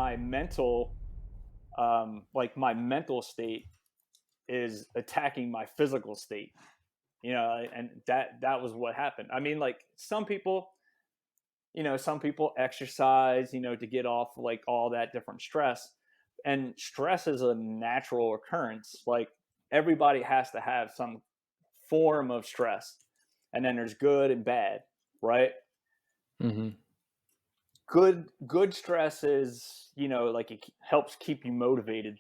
my mental, my mental state is attacking my physical state, and that was what happened. I mean, like some people exercise, to get off like all that different stress. And stress is a natural occurrence. Like everybody has to have some form of stress. And then there's good and bad, right? Mm-hmm. Good stress is, like it helps keep you motivated.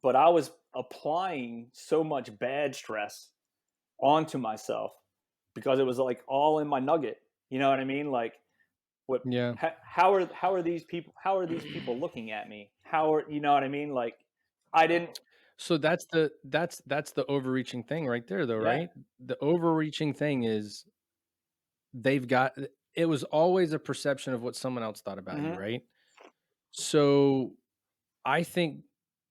But I was applying so much bad stress onto myself because it was like all in my nugget. You know what I mean? Like what Yeah. how are these people looking at me? How are, you know what I mean? Like I didn't. So that's the overreaching thing right there, though, Yeah. right? The overreaching thing is they've got it was always a perception of what someone else thought about you, Hmm. right? So I think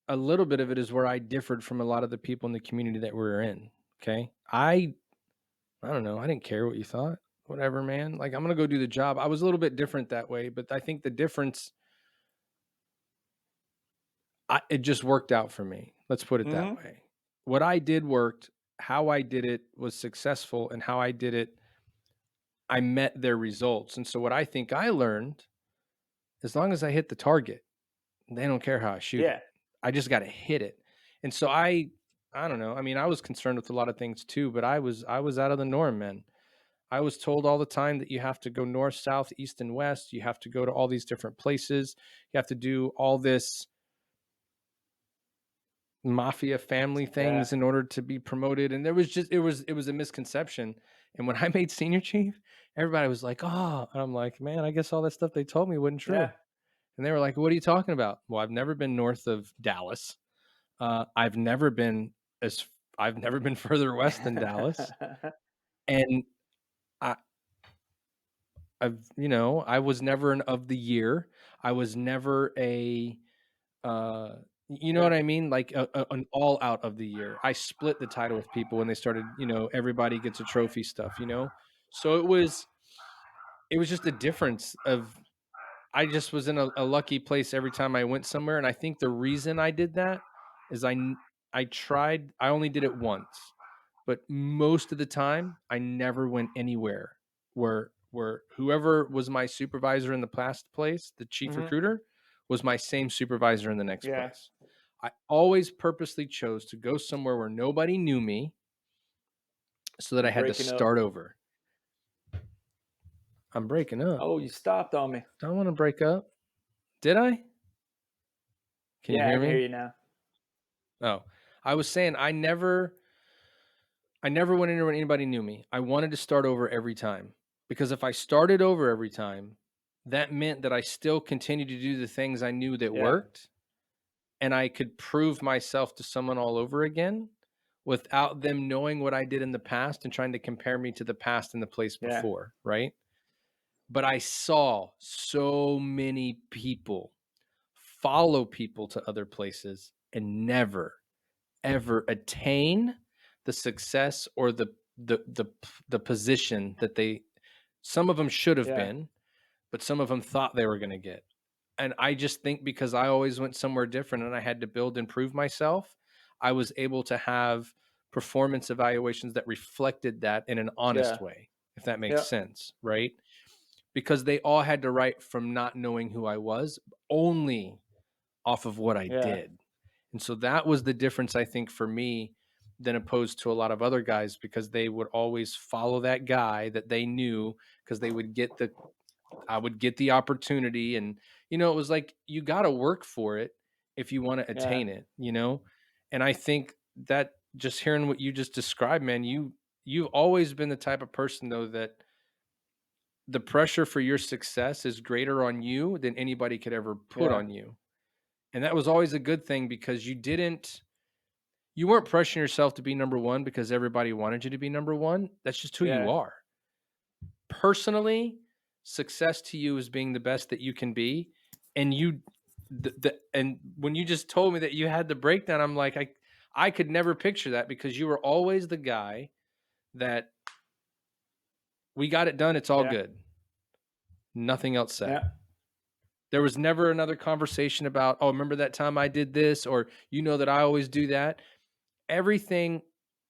a little bit of it is where I differed from a lot of the people in the community that we were in. Okay. I don't know. I didn't care what you thought. Whatever, man. Like, I'm gonna go do the job. I was a little bit different that way, but I think the difference, it just worked out for me. Let's put it that Hmm. way. What I did worked. How I did it was successful, and how I did it, I met their results. And so, what I think I learned, as long as I hit the target, they don't care how I shoot it. Yeah. I just got to hit it. And so, I don't know. I mean, I was concerned with a lot of things too, but I was out of the norm, man. I was told all the time that you have to go north, south, east, and west. You have to go to all these different places. You have to do all this mafia family Yeah. things in order to be promoted. And there was just it was a misconception. And when I made senior chief, everybody was like, "Oh," and I'm like, "Man, I guess all that stuff they told me wasn't Yeah. true." And they were like, "What are you talking about?" Well, I've never been north of Dallas. I've never been as I've never been further west than Dallas, and I, I was never an of the year. I was never a, uh, you know what Yeah. I mean? Like an all out of the year. I split the title with people when they started. Everybody gets a trophy stuff. So it was just a difference of. I just was in a lucky place every time I went somewhere, and I think the reason I did that is I tried. I only did it once, but most of the time I never went anywhere where whoever was my supervisor in the past place, the chief Hmm. recruiter, was my same supervisor in the next Yeah. place. I always purposely chose to go somewhere where nobody knew me so that You're I had to breaking up. start over. I'm breaking up. Oh, you stopped on me. I don't want to break up. Did I? Can you Yeah, I hear can hear me? you now. Oh, I was saying I never went anywhere anybody knew me. I wanted to start over every time because if I started over every time, that meant that I still continued to do the things I knew that Yeah. worked, and I could prove myself to someone all over again without them knowing what I did in the past and trying to compare me to the past and the place Yeah. before, right? But I saw so many people follow people to other places and never ever attain the success or the position that they some of them should have Yeah. been, but some of them thought they were going to get. And I just think because I always went somewhere different and I had to build and prove myself, I was able to have performance evaluations that reflected that in an honest Yeah. way, if that makes Yeah. sense, right? Because they all had to write from not knowing who I was, only off of what I Yeah. did. And so that was the difference, I think, for me than opposed to a lot of other guys because they would always follow that guy that they knew because I would get the opportunity. And, it was like, you got to work for it if you want to Yeah. attain it. And I think that just hearing what you just described, man, you've always been the type of person though, that the pressure for your success is greater on you than anybody could ever put Yeah. on you. And that was always a good thing because you weren't pressuring yourself to be number one because everybody wanted you to be number one. That's just who you Yeah. are. Personally, success to you is being the best that you can be. And and when you just told me that you had the breakdown, I'm like, I could never picture that because you were always the guy that we got it done. It's all Yeah. good. Nothing else said. Yeah. There was never another conversation about, "Oh, remember that time I did this?" or, "You know that I always do that." Everything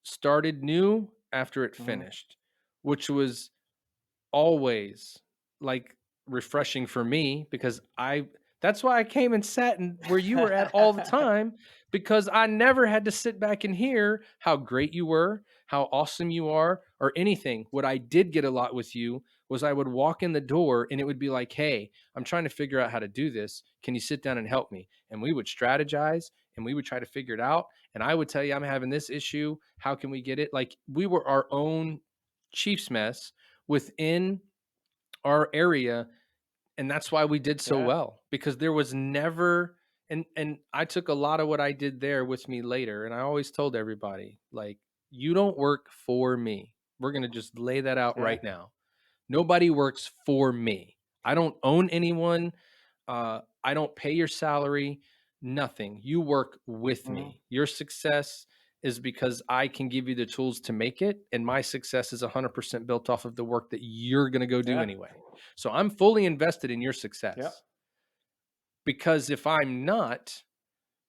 started new after it Mhm. finished, which was always, like, refreshing for me because I that's why I came and sat in where you were at all the time, because I never had to sit back and hear how great you were, how awesome you are, or anything. What I did get a lot with you was I would walk in the door and it would be like, "Hey, I'm trying to figure out how to do this. Can you sit down and help me?" And we would strategize and we would try to figure it out. And I would tell you, "I'm having this issue. How can we get it?" Like, we were our own Chiefs mess within our area, and that's why we did so Yeah, well, because there was never, and I took a lot of what I did there with me later, and I always told everybody, like, "You don't work for me. We're going to just lay that out yeah, right now. Nobody works for me. I don't own anyone. I don't pay your salary, nothing. You work with mhm, me. Your success is because I can give you the tools to make it. And my success is 100% built off of the work that you're going to go do yeah, anyway. So I'm fully invested in your yeah, success, because if I'm not,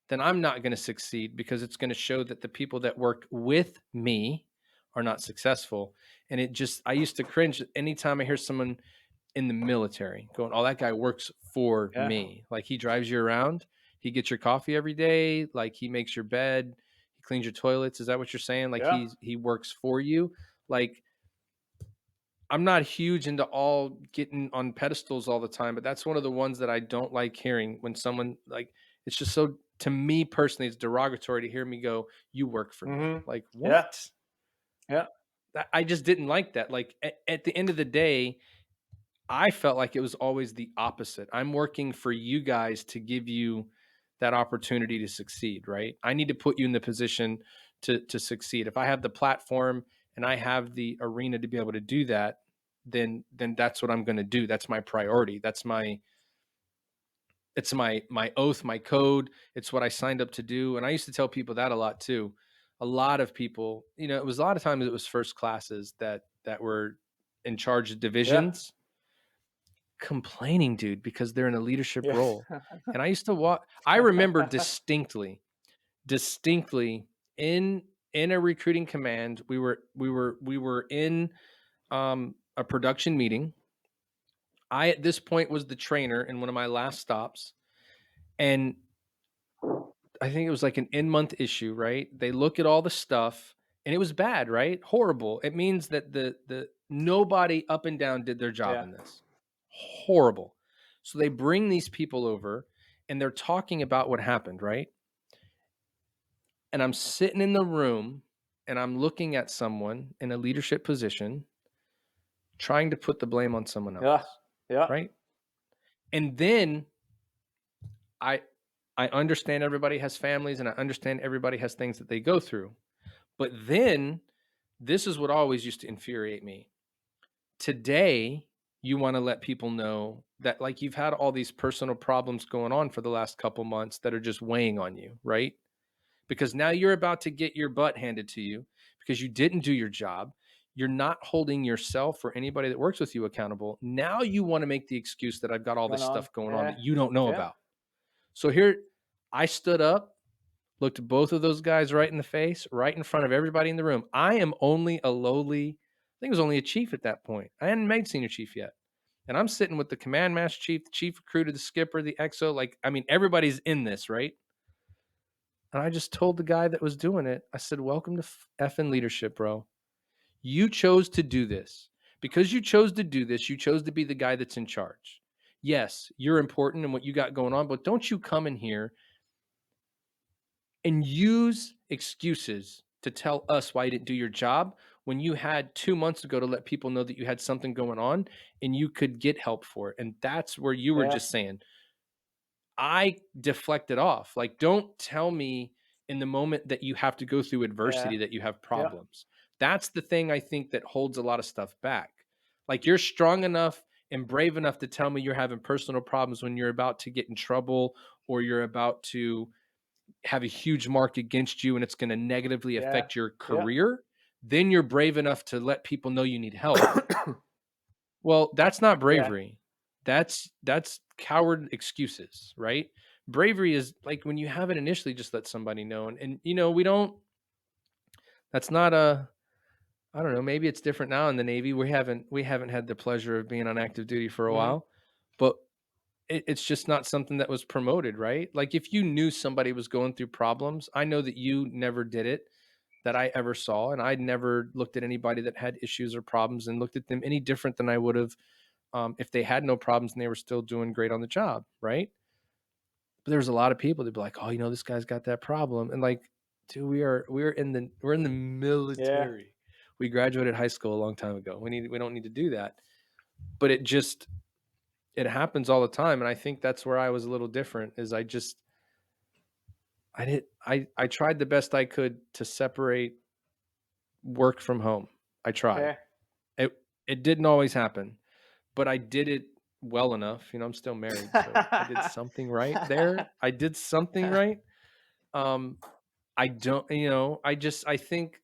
then I'm not going to succeed, because it's going to show that the people that work with me are not successful. And it just, I used to cringe anytime I hear someone in the military going, "Oh, that guy works for yeah, me." Like, he drives you around, he gets your coffee every day, like, he makes your bed, he cleans your toilets. Is that what you're saying? Like, yeah, he works for you. Like, I'm not huge into all getting on pedestals all the time, but that's one of the ones that I don't like hearing, when someone, like, it's just so, to me personally, it's derogatory to hear me go, "You work for me." mhm, Like, yeah, what? yeah, I just didn't like that. Like, at the end of the day, I felt like it was always the opposite. I'm working for you guys to give you that opportunity to succeed, right? I need to put you in the position to succeed. If I have the platform and I have the arena to be able to do that, then that's what I'm going to do. That's my priority. That's my, it's my oath, my code. It's what I signed up to do. And I used to tell people that a lot too. A lot of people, it was a lot of times it was first classes that were in charge of yeah, divisions, complaining, dude, because they're in a leadership yeah, role. And I used to walk, I remember distinctly in a recruiting command, we were in a production meeting. I, at this point, was the trainer in one of my last stops, and I think it was like an in-month issue, right? They look at all the stuff and it was bad, right? Horrible. It means that the nobody up and down did their job yeah, in this. Horrible. So they bring these people over and they're talking about what happened, right? And I'm sitting in the room and I'm looking at someone in a leadership position trying to put the blame on someone yeah, else, yeah, right? And then I I understand everybody has families and I understand everybody has things that they go through. But then, this is what always used to infuriate me. Today, you want to let people know that, like, you've had all these personal problems going on for the last couple months that are just weighing on you, right? Because now you're about to get your butt handed to you because you didn't do your job. You're not holding yourself or anybody that works with you accountable. Now you want to make the excuse that I've got all going this on, stuff going on yeah, that you don't know yeah, about. So here, I stood up, looked both of those guys right in the face, right in front of everybody in the room. I am only a lowly, I think it was only a chief at that point. I hadn't made senior chief yet. And I'm sitting with the command master chief, the chief recruiter, the skipper, the XO. Like, I mean, everybody's in this, right? And I just told the guy that was doing it, I said, "Welcome to effing leadership, bro. You chose to do this. Because you chose to do this, you chose to be the guy that's in charge. Yes, you're important in what you got going on, but don't you come in here and use excuses to tell us why you didn't do your job when you had 2 months ago to let people know that you had something going on and you could get help for it." And that's where you were yeah, just saying, I deflected off. Like, don't tell me in the moment that you have to go through yeah, adversity that you have yeah, problems. That's the thing I think that holds a lot of stuff back. Like, you're strong enough and brave enough to tell me you're having personal problems when you're about to get in trouble or you're about to have a huge mark against you and it's going to negatively yeah, affect your yeah, career. Then you're brave enough to let people know you need help. Well, that's not yeah, bravery. That's coward excuses, right? Bravery is like when you have it initially, just let somebody know. And you know, we don't, that's not a, I don't know, maybe it's different now in the Navy. We haven't had the pleasure of being on active duty for a Hmm. while, but it's just not something that was promoted, right? Like if you knew somebody was going through problems, I know that you never did it that I ever saw, and I never looked at anybody that had issues or problems and looked at them any different than I would have if they had no problems and they were still doing great on the job, right? But there's a lot of people that'd be like, "Oh, you know, this guy's got that problem," and like, dude, we're in the Yeah. military. We graduated high school a long time ago. We don't need to do that. But it happens all the time, and I think that's where I was a little different. Is I tried the best I could to separate work from home. I tried. Yeah. It didn't always happen, but I did it well enough. You know, I'm still married, so I did something right there. I did something right. Um, I don't, you know, I think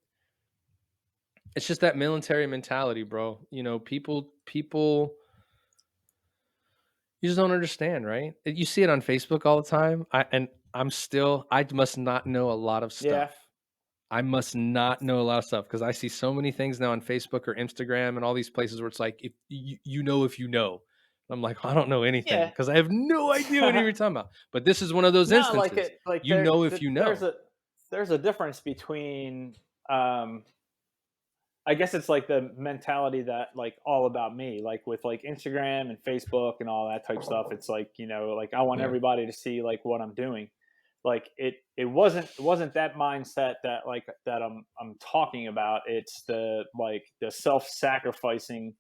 it's just that military mentality, bro. You know, people, you just don't understand, right? You see it on Facebook all the time. I must not know a lot of Yeah. stuff. I must not know a lot of stuff because I see so many things now on Facebook or Instagram and all these places where it's like, if you know, if you know, I'm like, I don't know anything Yeah. because I have no idea what you're talking about. But this is one of those No, like instances. it, like You know, if you there's know. a difference between, um, I guess it's like the mentality that like all about me, like with like Instagram and Facebook and all that type stuff. It's like, like I want Yeah. everybody to see like what I'm doing. Like it wasn't that mindset that like that I'm talking about. It's the like the self-sacrificing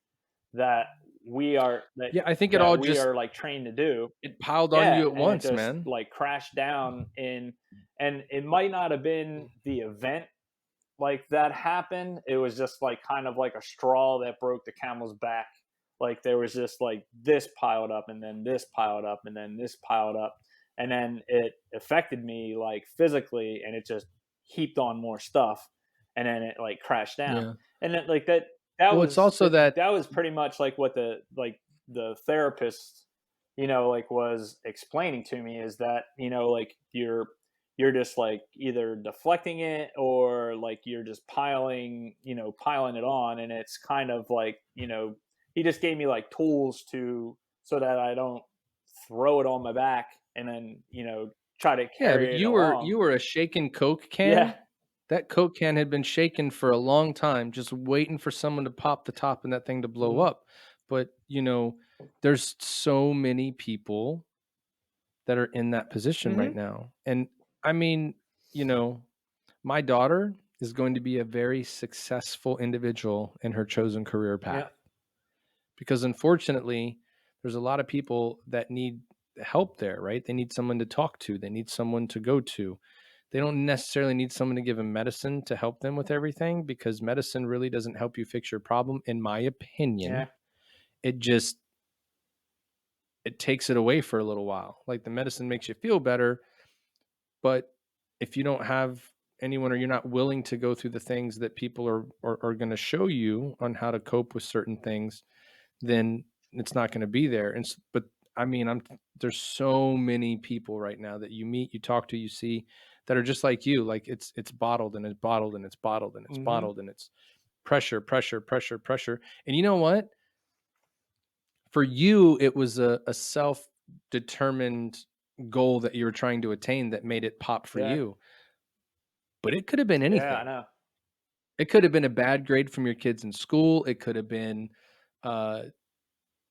that Yeah. I think it that all we just, are like trained to do. it piled on Yeah, you at and it once, just man. like crashed down in, and it might not have been the event like that happened. It was just like kind of like a straw that broke the camel's back. Like there was just like this piled up and then this piled up and then this piled up. And then it affected me like physically and it just heaped on more stuff. And then it like crashed down. Yeah. And then like that Well, it's also that, that was pretty much like what the therapist, like was explaining to me is that, like you're just like either deflecting it or like you're just piling it on, and it's kind of like, he just gave me like tools to so that I don't throw it on my back and then, try to yeah, but carry it along. you were a shaken Coke Yeah. can. That Coke can had been shaken for a long time, just waiting for someone to pop the top and that thing to blow Hmm. up. But, you know, there's so many people that are in that position right Hmm. now. And I mean, you know, my daughter is going to be a very successful individual in her chosen career Yeah. path because unfortunately, there's a lot of people that need help there, right? They need someone to talk to, they need someone to go to. They don't necessarily need someone to give them medicine to help them with everything because medicine really doesn't help you fix your problem, in my opinion. Yeah. It just, it takes it away for a little while. Like the medicine makes you feel better, but if you don't have anyone or you're not willing to go through the things that people are going to show you on how to cope with certain things, then it's not going to be there. But I mean, there's so many people right now that you meet, you talk to, you see that are just like you. Like it's bottled and it's bottled and it's bottled and it's Hmm. bottled and it's pressure, pressure, pressure, pressure. And you know what? For you, it was a self determined goal that you were trying to attain that made it pop for Yeah. you. But it could have been Yeah, I anything. know. It could have been a bad grade from your kids in school. It could have been, uh,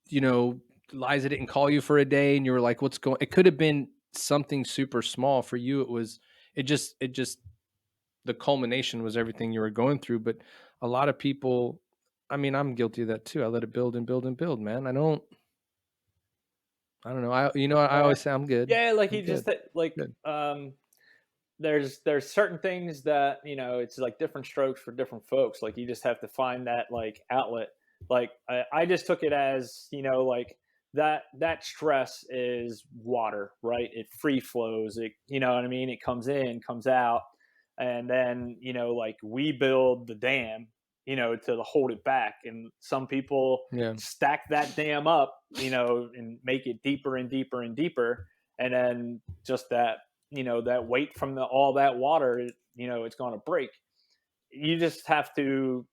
you know, Liza didn't call you for a day and you were like, what's going, it could have been something super small for you. It just, the culmination was everything you were going through. But a lot of people, I mean, I'm guilty of that too. I let it build and build and build, man. I don't know. I Yeah. always say I'm good. Yeah, like I'm he just good. like Good. there's certain things that, it's like different strokes for different folks. Like you just have to find that like outlet. Like I just took it as, like that stress is water, right? It free flows. It, you know what I mean? It comes in, comes out, and then, like we build the dam, to hold it back. And some people Yeah. stack that dam up, and make it deeper and deeper and deeper. And then just that weight from all that water, it's going to break. You just have to,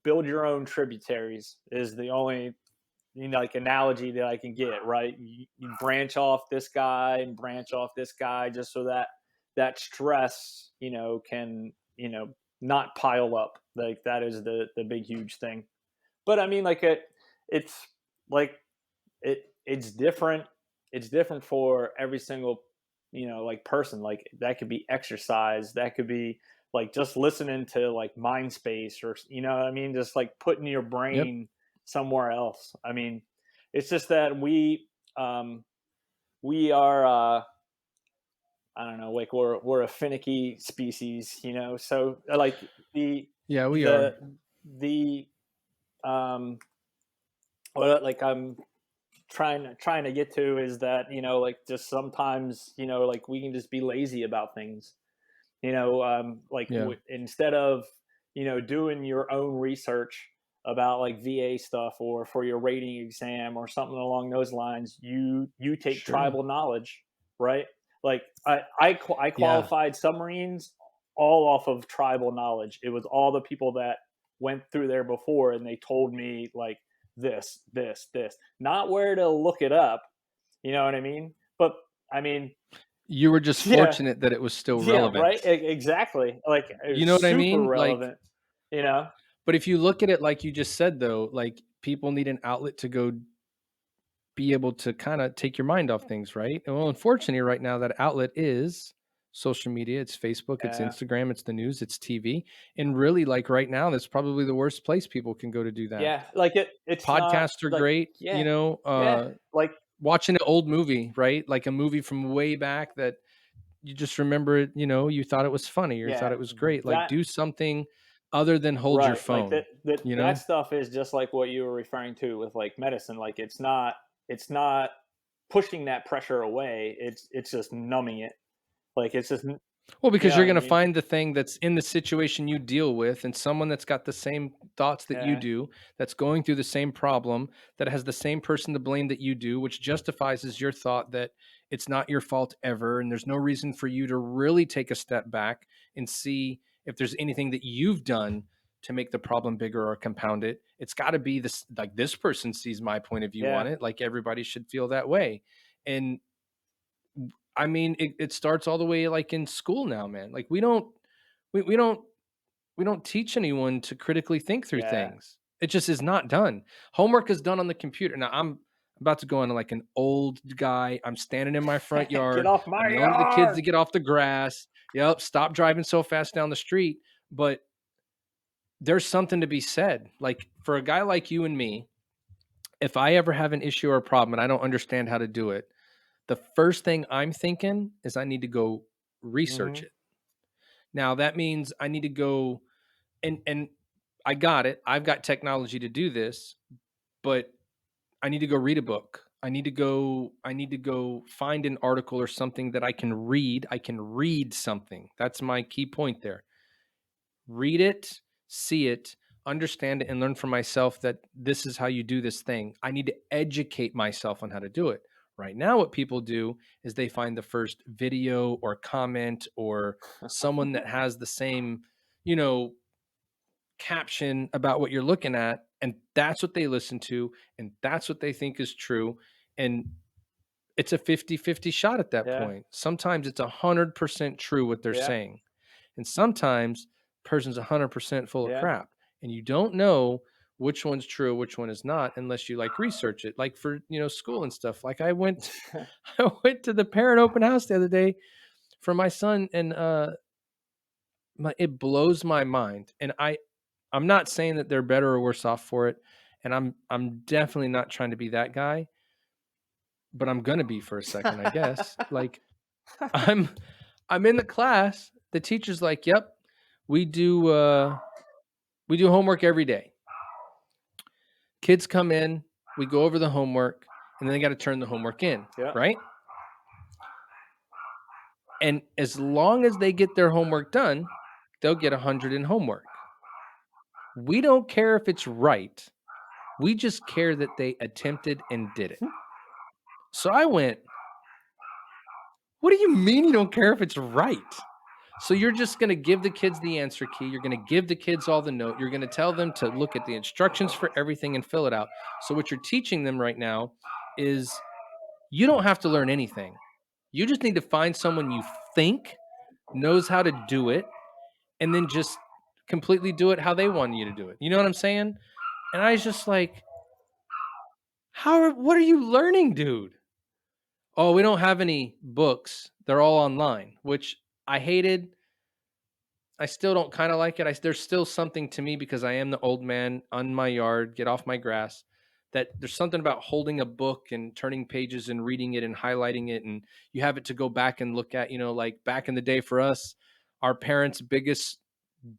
build your own tributaries is the only, like analogy that I can get, right? You branch off this guy and branch off this guy just so that that stress, can, not pile up. Like that is the big huge thing. But I mean, like it's like it's different. It's different for every single, like person. Like that could be exercise. That could be like just listening to like mind space, or what I mean, just like putting your Yep. brain somewhere else. I mean, it's just that um we are I don't know, like we're a finicky species, so like Yeah, we are. the the what like I'm trying to get to is that, like just sometimes, like we can just be lazy about things. Like Yeah. instead of, doing your own research about like VA stuff or for your rating exam or something along those lines, you take Sure. tribal knowledge, right? Like I Yeah. qualified submarines all off of tribal knowledge. It was all the people that went through there before, and they told me like this, not where to look it up. You know what I mean? But I mean, You were just yeah, fortunate that it was still yeah, right. relevant. Exactly. Like it You was know what I super mean? Like, relevant. You know. but if you look at it like you just said though, like people need an outlet to go be able to kind of take your mind off things, right? And well, unfortunately, right now that outlet is social media. It's Facebook, it's Yeah. Instagram, it's the news, it's TV. And really, like right now, that's probably the worst place people can go to do that. Yeah. Like it's not Podcasts are like great, yeah, yeah. uh, Like watching an old movie, right? Like a movie from way back that you just remember it, you thought it was funny or you thought yeah, it was great. Like that do something other than hold your right. Like phone, you that know? stuff is just like what you were referring to with like medicine. Like it's not pushing that pressure away. It's just numbing it. Like it's just Well, you because know you're what I going to mean? find the thing that's in the situation you deal with and someone that's got the same thoughts that you Yeah. do, that's going through the same problem, that has the same person to blame that you do, which justifies as your thought that it's not your fault ever. And there's no reason for you to really take a step back and see if there's anything that you've done to make the problem bigger or compound it. It's got to be this, like this person sees my point of view on Yeah. it. Like everybody should feel that way. And I mean, it starts all the way like in school now, man. Like we, we don't we don't teach anyone to critically think through Yeah. things. It just is not done. Homework is done on the computer. Now I'm about to go into like an old guy. I'm standing in my front Get yard. off my I'm yelling at the kids yard. to get off the grass. Yep, stop driving so fast down the street. But there's something to be said. Like for a guy like you and me, if I ever have an issue or a problem and I don't understand how to do it, the first thing I'm thinking is I need to go research Hmm. it. Now that means I need to go and I got it. I've got technology to do this, but I need to go read a book. I need to go find an article or something that I can read. I can read something. That's my key point there. Read it, see it, understand it, and learn for myself that this is how you do this thing. I need to educate myself on how to do it. Right now, what people do is they find the first video or comment or someone that has the same, you know, caption about what you're looking at. And that's what they listen to. And that's what they think is true. And it's a 50-50 shot at that Yeah. point. Sometimes it's 100% true what they're Yeah. saying. And sometimes person's 100% full of Yeah. crap. And you don't know which one's true, which one is not, unless you like research it. Like for, school and stuff. Like I went, I went to the parent open house the other day for my son and, it blows my mind. And I'm not saying that they're better or worse off for it. And I'm definitely not trying to be that guy, but I'm gonna be for a second, I guess. Like I'm I'm in the class. The teacher's like, "Yep, we do we do homework every day. Kids come in, we go over the homework, and then they got to turn the homework in, Yeah. right? And as long as they get their homework done, they'll get 100 in homework. We don't care if it's right. We just care that they attempted and did it. So I went, what do you mean you don't care if it's right? So you're just going to give the kids the answer key. You're going to give the kids all the note. You're going to tell them to look at the instructions for everything and fill it out. So what you're teaching them right now is you don't have to learn anything. You just need to find someone you think knows how to do it and then just completely do it how they want you to do it. You know what I'm saying? And I was just like, what are you learning, dude? Oh, we don't have any books. They're all online, which I hated. I still don't kind of like it. There's still something to me because I am the old man on my yard, get off my grass. That there's something about holding a book and turning pages and reading it and highlighting it, and you have it to go back and look at. Like back in the day for us, our parents' biggest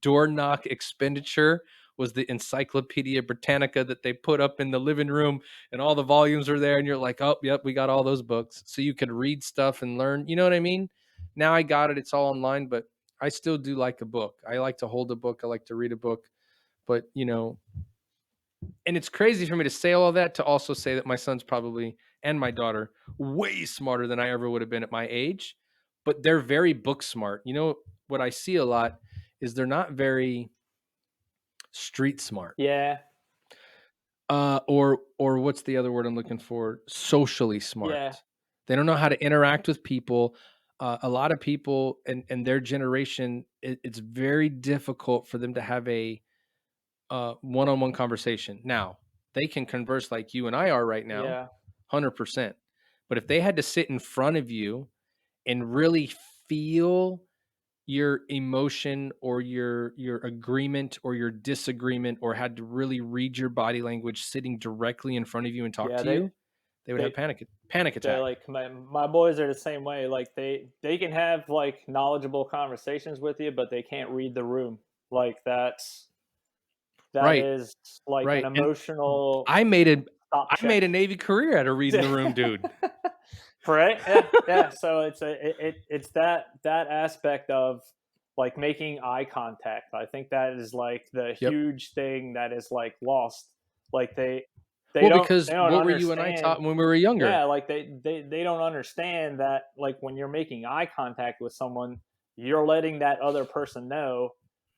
door knock expenditure was the Encyclopedia Britannica that they put up in the living room, and all the volumes were there. And you're like, oh, yep, we got all those books. So you could read stuff and learn. You know what I mean? Now I got it. It's all online, but I still do like a book. I like to hold a book. I like to read a book. But, and it's crazy for me to say all of that to also say that my son's probably, and my daughter, way smarter than I ever would have been at my age. But they're very book smart. What I see a lot is they're not very street smart. Yeah. Or what's the other word I'm looking for? Socially Yeah. smart. They don't know how to interact with people. A lot of people and their generation, it's very difficult for them to have a one-on-one conversation. Now, they can converse like you and I are right now, Yeah. 100%. But if they had to sit in front of you and really feel your emotion or your agreement or your disagreement, or had to really read your body language sitting directly in front of you and talk Yeah. to you, they would have They panic they're attack. like my boys are the same way. Like they can have like knowledgeable conversations with you, but they can't read the room. Like that Right, is like an right. And emotional I made a stop I check. made a Navy career out of reading the room, dude. Right? Yeah, yeah. So it's that aspect of like making eye contact. I think that is like the Yep. huge thing that is like lost. Like they Well, don't because they don't what were you and I understand. taught when we were younger? Yeah, like they don't understand that like when you're making eye contact with someone, you're letting that other person know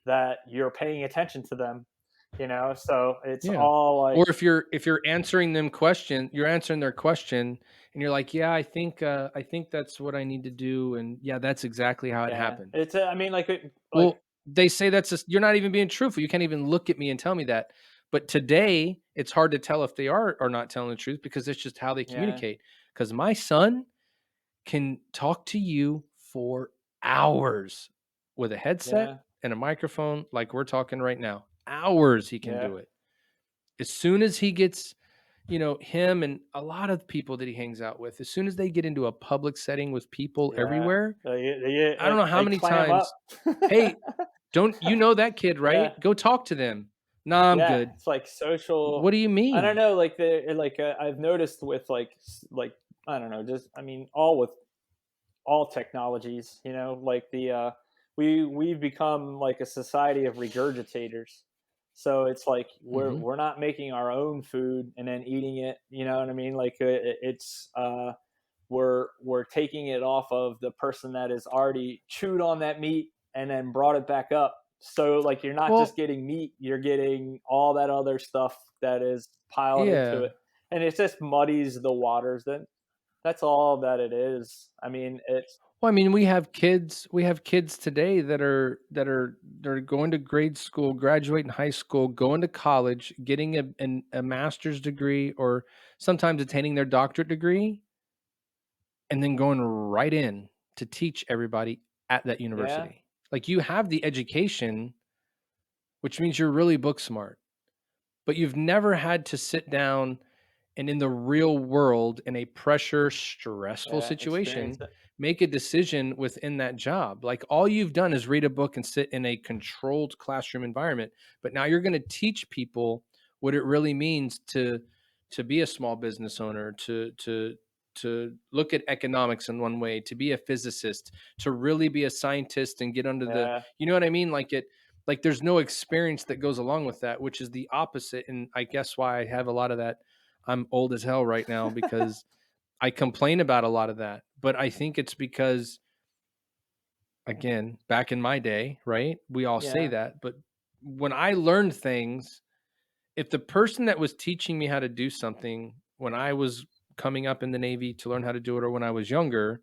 that you're paying attention to them. So it's Yeah. all like Or if you're answering them question, you're answering their question and you're like, "Yeah, I think that's what I need to do." And yeah, that's exactly how it yeah. happened. It's I mean like Well, they say that's just, you're not even being truthful. You can't even look at me and tell me that. But today, it's hard to tell if they are or not telling the truth because it's just how they yeah, communicate. Because my son can talk to you for hours with a headset yeah, and a microphone like we're talking right now. Hours he can yeah, do it. As soon as he gets, him and a lot of people that he hangs out with, as soon as they get into a public setting with people yeah. everywhere, I don't Like know how they many clam up. times, "Hey, don't you know that kid, Yeah, right? Go talk to them." "Nah, I'm yeah. good." It's like social. "What do you I don't mean?" know. Like I've noticed with like I don't know. Just I mean, all with all technologies. Like we've become like a society of regurgitators. So it's like Mhm. we're not making our own food and then eating it. You know what I mean? Like it's we're taking it off of the person that has already chewed on that meat and then brought it back up. So like you're not just Well, getting meat, you're getting all that other stuff that is piled into yeah. it. And it just muddies the waters. Then that's all that it is. I mean, it's Well, I mean, we have kids today that are going to grade school, graduating high school, going to college, getting a master's degree, or sometimes attaining their doctorate degree, and then going right in to teach everybody at that yeah, university. Like, you have the education, which means you're really book smart, but you've never had to sit down and, in the real world, in a pressure, stressful yeah, experience situation, it. make a decision within that job. Like, all you've done is read a book and sit in a controlled classroom environment, but now you're going to teach people what it really means to be a small business owner, to look at economics in one way, to be a physicist, to really be a scientist and get under the, Yeah, you know what I mean? Like, Like there's no experience that goes along with that, which is the opposite. And I guess why I have a lot of that. I'm old as hell right now because I complain about a lot of that. But I think it's because, again, back in my day, right? We all say Yeah. that. But when I learned things, if the person that was teaching me how to do something when I was coming up in the Navy to learn how to do it or when I was younger,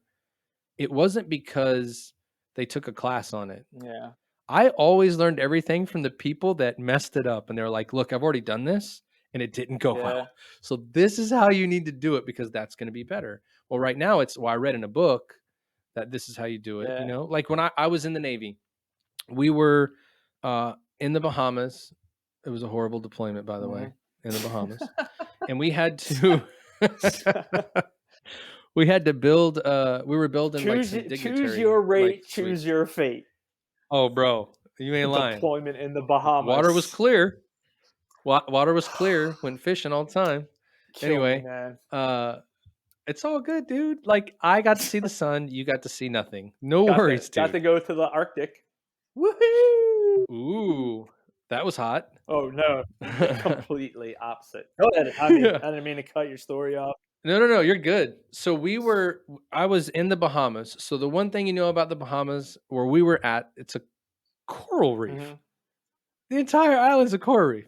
it wasn't because they took a class on it. Yeah. I always learned everything from the people that messed it up and they're like, "Look, I've already done this and it didn't go Yeah. well. So this is how you need to do it because that's going to be better." Well, right now it's I read in a book that this is how you do it, Yeah. Like when I was in the Navy, we were in the Bahamas. It was a horrible deployment, by the way, Mhm. in the Bahamas. And we had to we had to build we were building like some Choose dignitary your like rate, choose suites. your fate. Oh, bro, you ain't lying. Deployment in the Water was Bahamas. clear. Water was clear. Went fishing all the time. Kill me, Anyway, man. uh, it's all good, dude. Like I got to see the sun. You got to see nothing. No worries, Got dude. to go to the Arctic. Woohoo! Ooh, that was hot. Oh no, completely opposite. Go ahead. Yeah. I didn't mean to cut your story off. No, no, no. You're good. So I was in the Bahamas. So the one thing you know about the Bahamas, where we were at, it's a coral reef. Mhm. The entire island's a coral reef.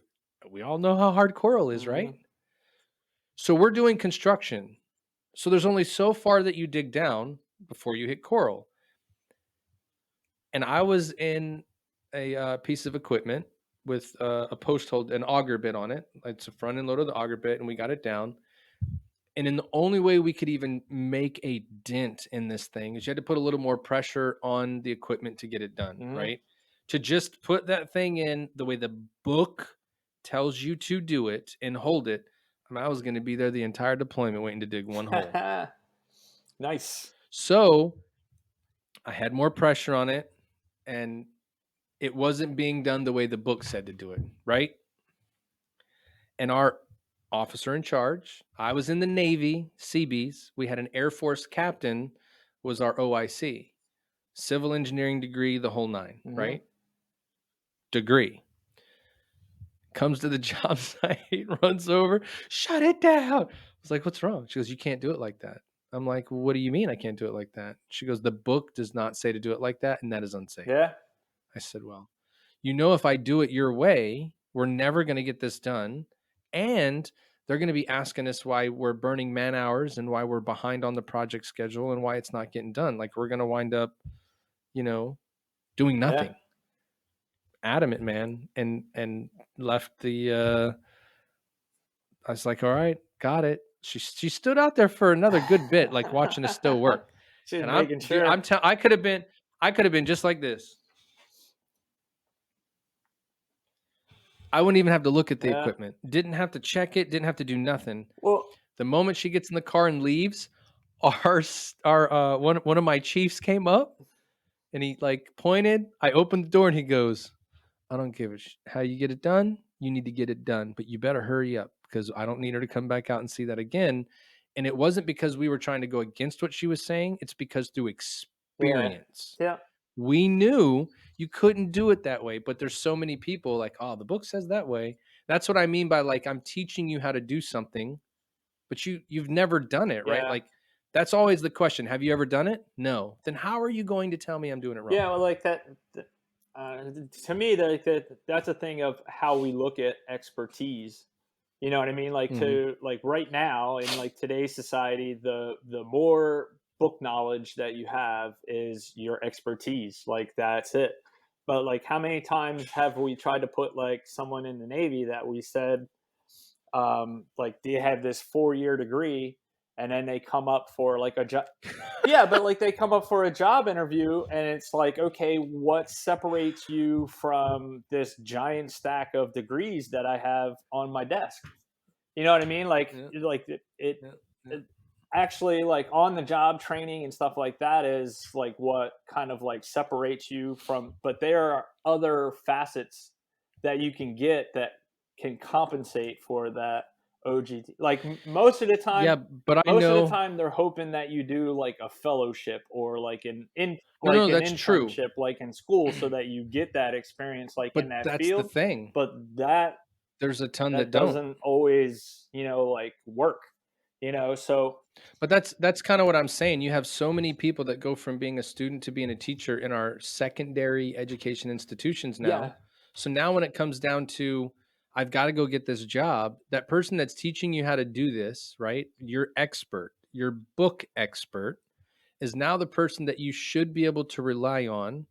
We all know how hard coral is, right? Mhm. So we're doing construction. So there's only so far that you dig down before you hit coral. And I was in a piece of equipment with a post hole, an auger bit on it. It's a front end load of the auger bit, and we got it down. And in the only way we could even make a dent in this thing is you had to put a little more pressure on the equipment to get it done, Mhm. right? To just put that thing in the way the book tells you to do it and hold it. I mean, I was going to be there the entire deployment waiting to dig one hole. Nice. So I had more pressure on it and it wasn't being done the way the book said to do it, right? And our officer in charge, I was in the Navy, Seabees. We had an Air Force captain was our OIC, civil engineering degree, the whole nine, Mhm. right? Degree. Comes to the job site, runs over, shut it down. I was like, what's wrong? She goes, you can't do it like that. I'm like, well, what do you mean I can't do it like that? She goes, the book does not say to do it like that, and that is unsafe. Yeah. I said, well, if I do it your way, we're never going to get this done. And they're going to be asking us why we're burning man hours and why we're behind on the project schedule and why it's not getting done. Like we're going to wind up, doing Yeah. nothing. Adamant, man. And left I was like, all right, got it. She stood out there for another good bit, like watching us still work. She's And making sure. I could have been just like this. I wouldn't even have to look at the Yeah. equipment. Didn't have to check it. Didn't have to do nothing. Well, The moment she gets in the car and leaves, our one of my chiefs came up and he like pointed. I opened the door and he goes, "I don't give a how you get it done. You need to get it done, but you better hurry up because I don't need her to come back out and see that again." And it wasn't because we were trying to go against what she was saying. It's because through yeah. experience. Yeah. We knew you couldn't do it that way, but there's so many people like, oh, the book says that way. That's what I mean by like I'm teaching you how to do something, but you've never done it, right? Yeah. Like that's always the question. Have you ever done it? No. Then how are you going to tell me I'm doing it wrong? Yeah. Well, like that. To me, that's a thing of how we look at expertise. You know what I mean? Like Hmm. to like right now in like today's society, the more book knowledge that you have is your expertise. Like that's it. But like how many times have we tried to put like someone in the Navy that we said like they have this 4 year degree and then they come up for like a job. Yeah, but like they come up for a job interview and it's like, okay, what separates you from this giant stack of degrees that I have on my desk? You know what I mean? Yeah, It yeah, yeah. it actually like on the job training and stuff like that is like what kind of like separates you from, but there are other facets that you can get that can compensate for that OGT. Like most of the Yeah, time, but I know they're hoping that you do like a fellowship or no, like no, an that's true. internship like in school so that you get that experience like in But that that's the field. thing. But that There's a ton that that don't. doesn't always, like work, so But that's kind of what I'm saying. You have so many people that go from being a student to being a teacher in our secondary education institutions yeah. now. So now when it comes down to I've got to go get this job, that person that's teaching you how to do this, right? Your expert, your book expert is now the person that you should be able to rely on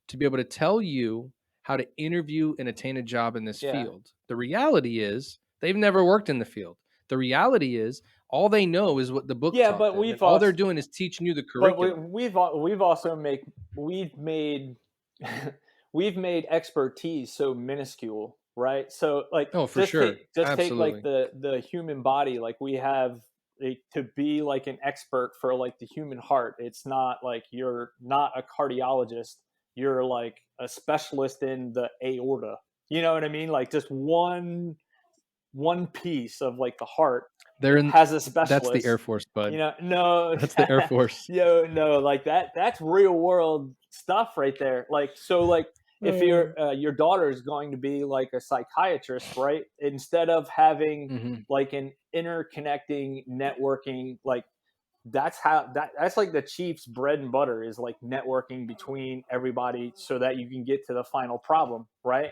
to be able to tell you how to interview and attain a job in this Yeah. field. The reality is they've never worked in the field. The reality is all they know is what the book Yeah, taught but them, and we've all they're also doing is teaching you the but curriculum. we've also we've made we've made expertise so minuscule, right? So like Oh, for sure. just take like Absolutely. the human body. Like we have to be like an expert for like the human heart. It's not like you're not a cardiologist. You're like a specialist in the aorta. You know what I mean? Like just one piece of like the heart They're in has a that's the Air specialist. Force, bud. No, That's the Air Force. no, like that's real world stuff right there. Like so, like if Uh, your daughter is going to be like a psychiatrist, right? Instead of having mhm. like an interconnecting networking, like that's like the Chiefs' bread and butter is like networking between everybody so that you can get to the final problem, right?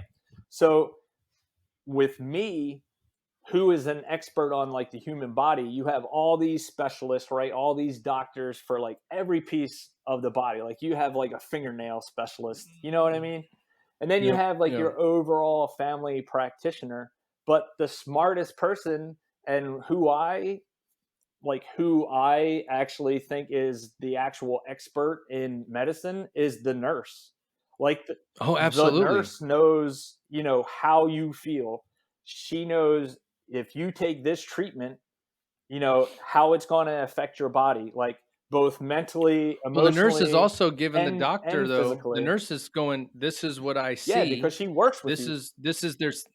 So with me, who is an expert on like the human body, you have all these specialists, right? All these doctors for like every piece of the body. Like you have like a fingernail specialist, you know what I mean? And then you Yep, have like yep. your overall family practitioner. But the smartest person and who I actually think is the actual expert in medicine is the nurse. Like Oh, the absolutely. nurse knows, how you feel. She knows if you take this treatment, how it's going to affect your body, like both mentally, Well, the nurse is emotionally, also giving the doctor and though. The physically. nurse is going, "This is what I Yeah, because see. she works with This you. is this is there's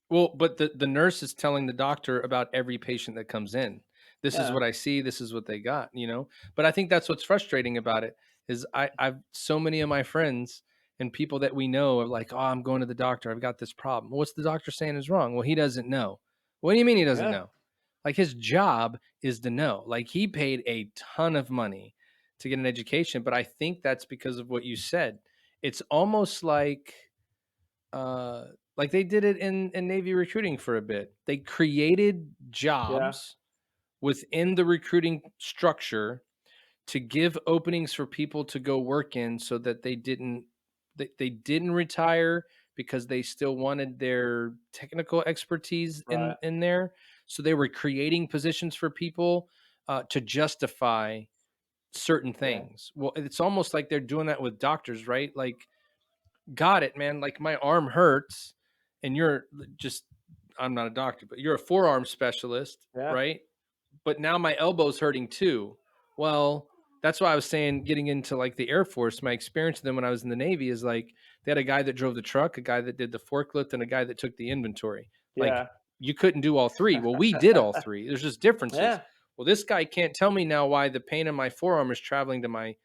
well, but the nurse is telling the doctor about every patient that comes in. This is Yeah, what I see. This is what they got. But I think that's what's frustrating about it is I've so many of my friends and people that we know are like, oh, I'm going to the doctor. I've got this problem. What's the doctor saying is wrong? Well, he doesn't know. What do you mean he doesn't yeah, know? Like his job is to know. Like he paid a ton of money to get an education, but I think that's because of what you said. It's almost uh like they did it in Navy recruiting for a bit. They created yeah, jobs within the recruiting structure to give openings for people to go work in so that they didn't retire because they still wanted their technical expertise in right, in there. So they were creating positions for people to justify certain yeah, things. Well, it's almost like they're doing that with doctors, right? Like, got it, man. Like my arm hurts, and you're just I'm not a doctor, but you're a forearm specialist, yeah, right? But now my elbow's hurting too. Well, that's why I was saying getting into like the Air Force, my experience with them when I was in the Navy is like they had a guy that drove the truck, a guy that did the forklift, and a guy that took the inventory. Like yeah, you couldn't do all three. Well, we did all three. There's just differences. yeah, Well, this guy can't tell me now why the pain in my forearm is traveling to my,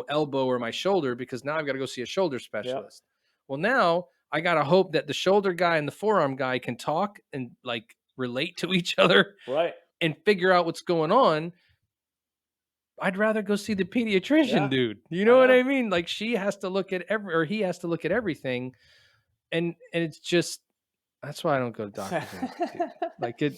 elbow or my shoulder because now I've got to go see a shoulder yep, specialist. Well, now I got to hope that the shoulder guy and the forearm guy can talk and like relate to each other right, and figure out what's going on. I'd rather go see the pediatrician, yeah, dude. You I know what know. I mean? Like she has to look at he has to look at everything. And it's just that's why I don't go to doctors anymore, dude. Like it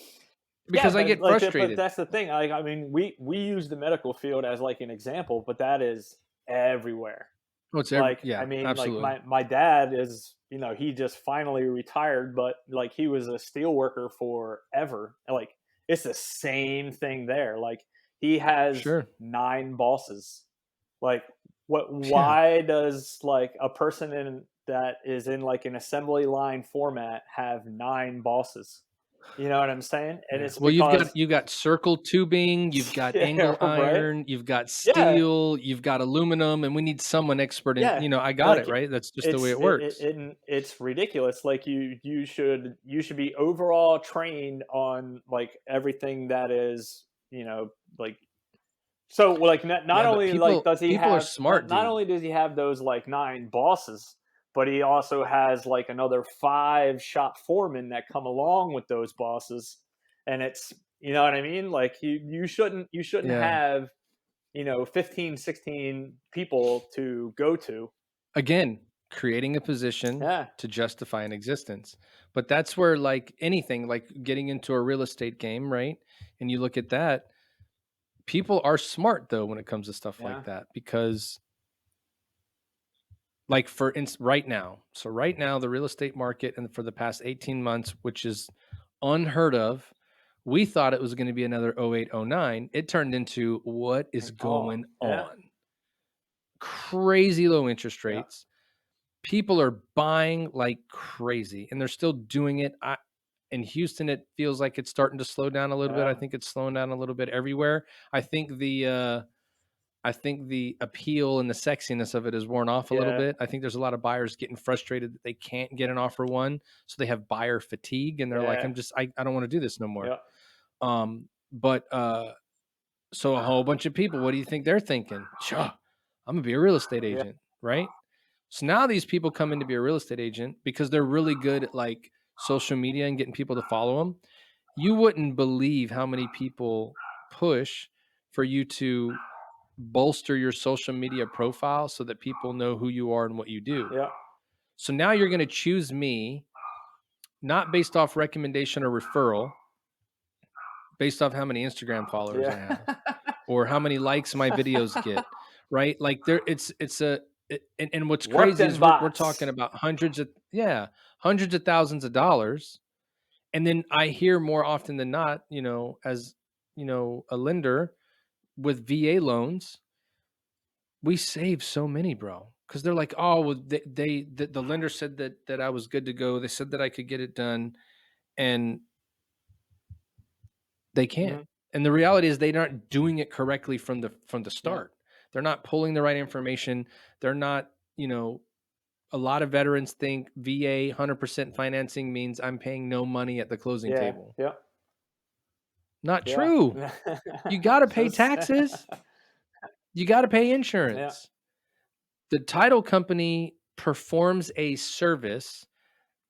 Yeah, because I but get like but frustrated. that's the thing. Like, I mean, we use the medical field as like an example, but that is everywhere. Oh, it's every Like, I yeah, mean, like absolutely. my dad is, he just finally retired, but like he was a steel worker forever. And, like it's the same thing there. Like he has Sure. 9 bosses. Like what? Yeah. Why does like a person in that is in like an assembly line format have 9 bosses? You know what I'm saying? And Yeah. it's Well, because you've got circle tubing, you've got yeah, angle right? iron, you've got Yeah, steel, you've got aluminum, and we need someone expert in, yeah. I got it, Like right? That's just the way it works. it's ridiculous. Like you should be overall trained on like everything that is, like so like not Yeah, but only like does he people are have smart, not dude. only does he have those like 9 bosses, but he also has like another 5 shop foremen that come along with those bosses. And it's, you know what I mean? Like you shouldn't Yeah. have, 15, 16 people to go to. Again, creating a position Yeah. to justify an existence. But that's where, like anything, like getting into a real estate game, right? And you look at that, people are smart though when it comes to stuff like Yeah. that because, like, for instance, right now, so right now, the real estate market, and for the past 18 months, which is unheard of, we thought it was going to be another 08, 09. It turned into what is Oh, going yeah. on? Crazy low interest Yeah. rates. People are buying like crazy and they're still doing it. In Houston, it feels like it's starting to slow down a little bit. I Yeah. think it's slowing down a little bit everywhere. I think the appeal and the sexiness of it is worn off a little Yeah. bit. I think there's a lot of buyers getting frustrated that they can't get an offer one, so they have buyer fatigue and they're like, Yeah. I don't want to do this no more. Yeah. But so a whole bunch of people, what do you think they're thinking? Sure, I'm gonna be a real estate Yeah. agent, right? So now these people come in to be a real estate agent because they're really good at like social media and getting people to follow them. You wouldn't believe how many people push for you to bolster your social media profile so that people know who you are and what you do. Yeah. So now you're going to choose me not based off recommendation or referral, based off how many Instagram followers I Yeah. have or how many likes my videos get, right? Like there and what's Work crazy them is we're talking bots. about hundreds of thousands of dollars. And then I hear more often than not, as a lender with VA loans, we save so many, bro. Because they're like, oh, well, the lender said that I was good to go. They said that I could get it done, and they can't. Mhm. And the reality is, they aren't doing it correctly from the Yeah. start. They're not pulling the right information. They're not, a lot of veterans think VA 100% financing means I'm paying no money at the closing Yeah. table. Yeah. Not Yeah. true. You got to pay Just taxes. You got to pay yeah. insurance. The title company performs a service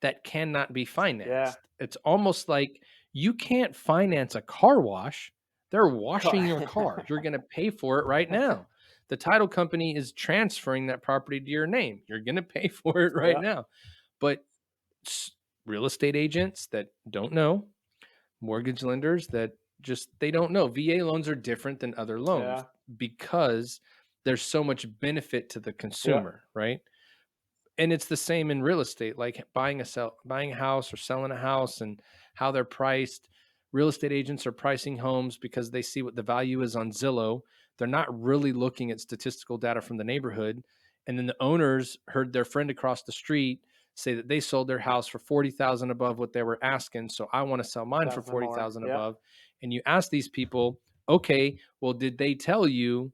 that cannot be Yeah. financed. It's almost like you can't finance a car wash. They're Co washing your car. You're going to pay for it right now. The title company is transferring that property to your name. You're going to pay for it right Yeah. now. But real estate agents that don't know, mortgage lenders that just they don't know. VA loans are different than other loans Yeah. because there's so much benefit to the Yeah. consumer, right? And it's the same in real estate, like buying a house or selling a house and how they're priced. Real estate agents are pricing homes because they see what the value is on Zillow. They're not really looking at statistical data from the neighborhood. And then the owners heard their friend across the street say that they sold their house for 40,000 above what they were asking, so I want to sell mine for Something more. 40,000 Yeah. above. And you ask these people, okay, well, did they tell you,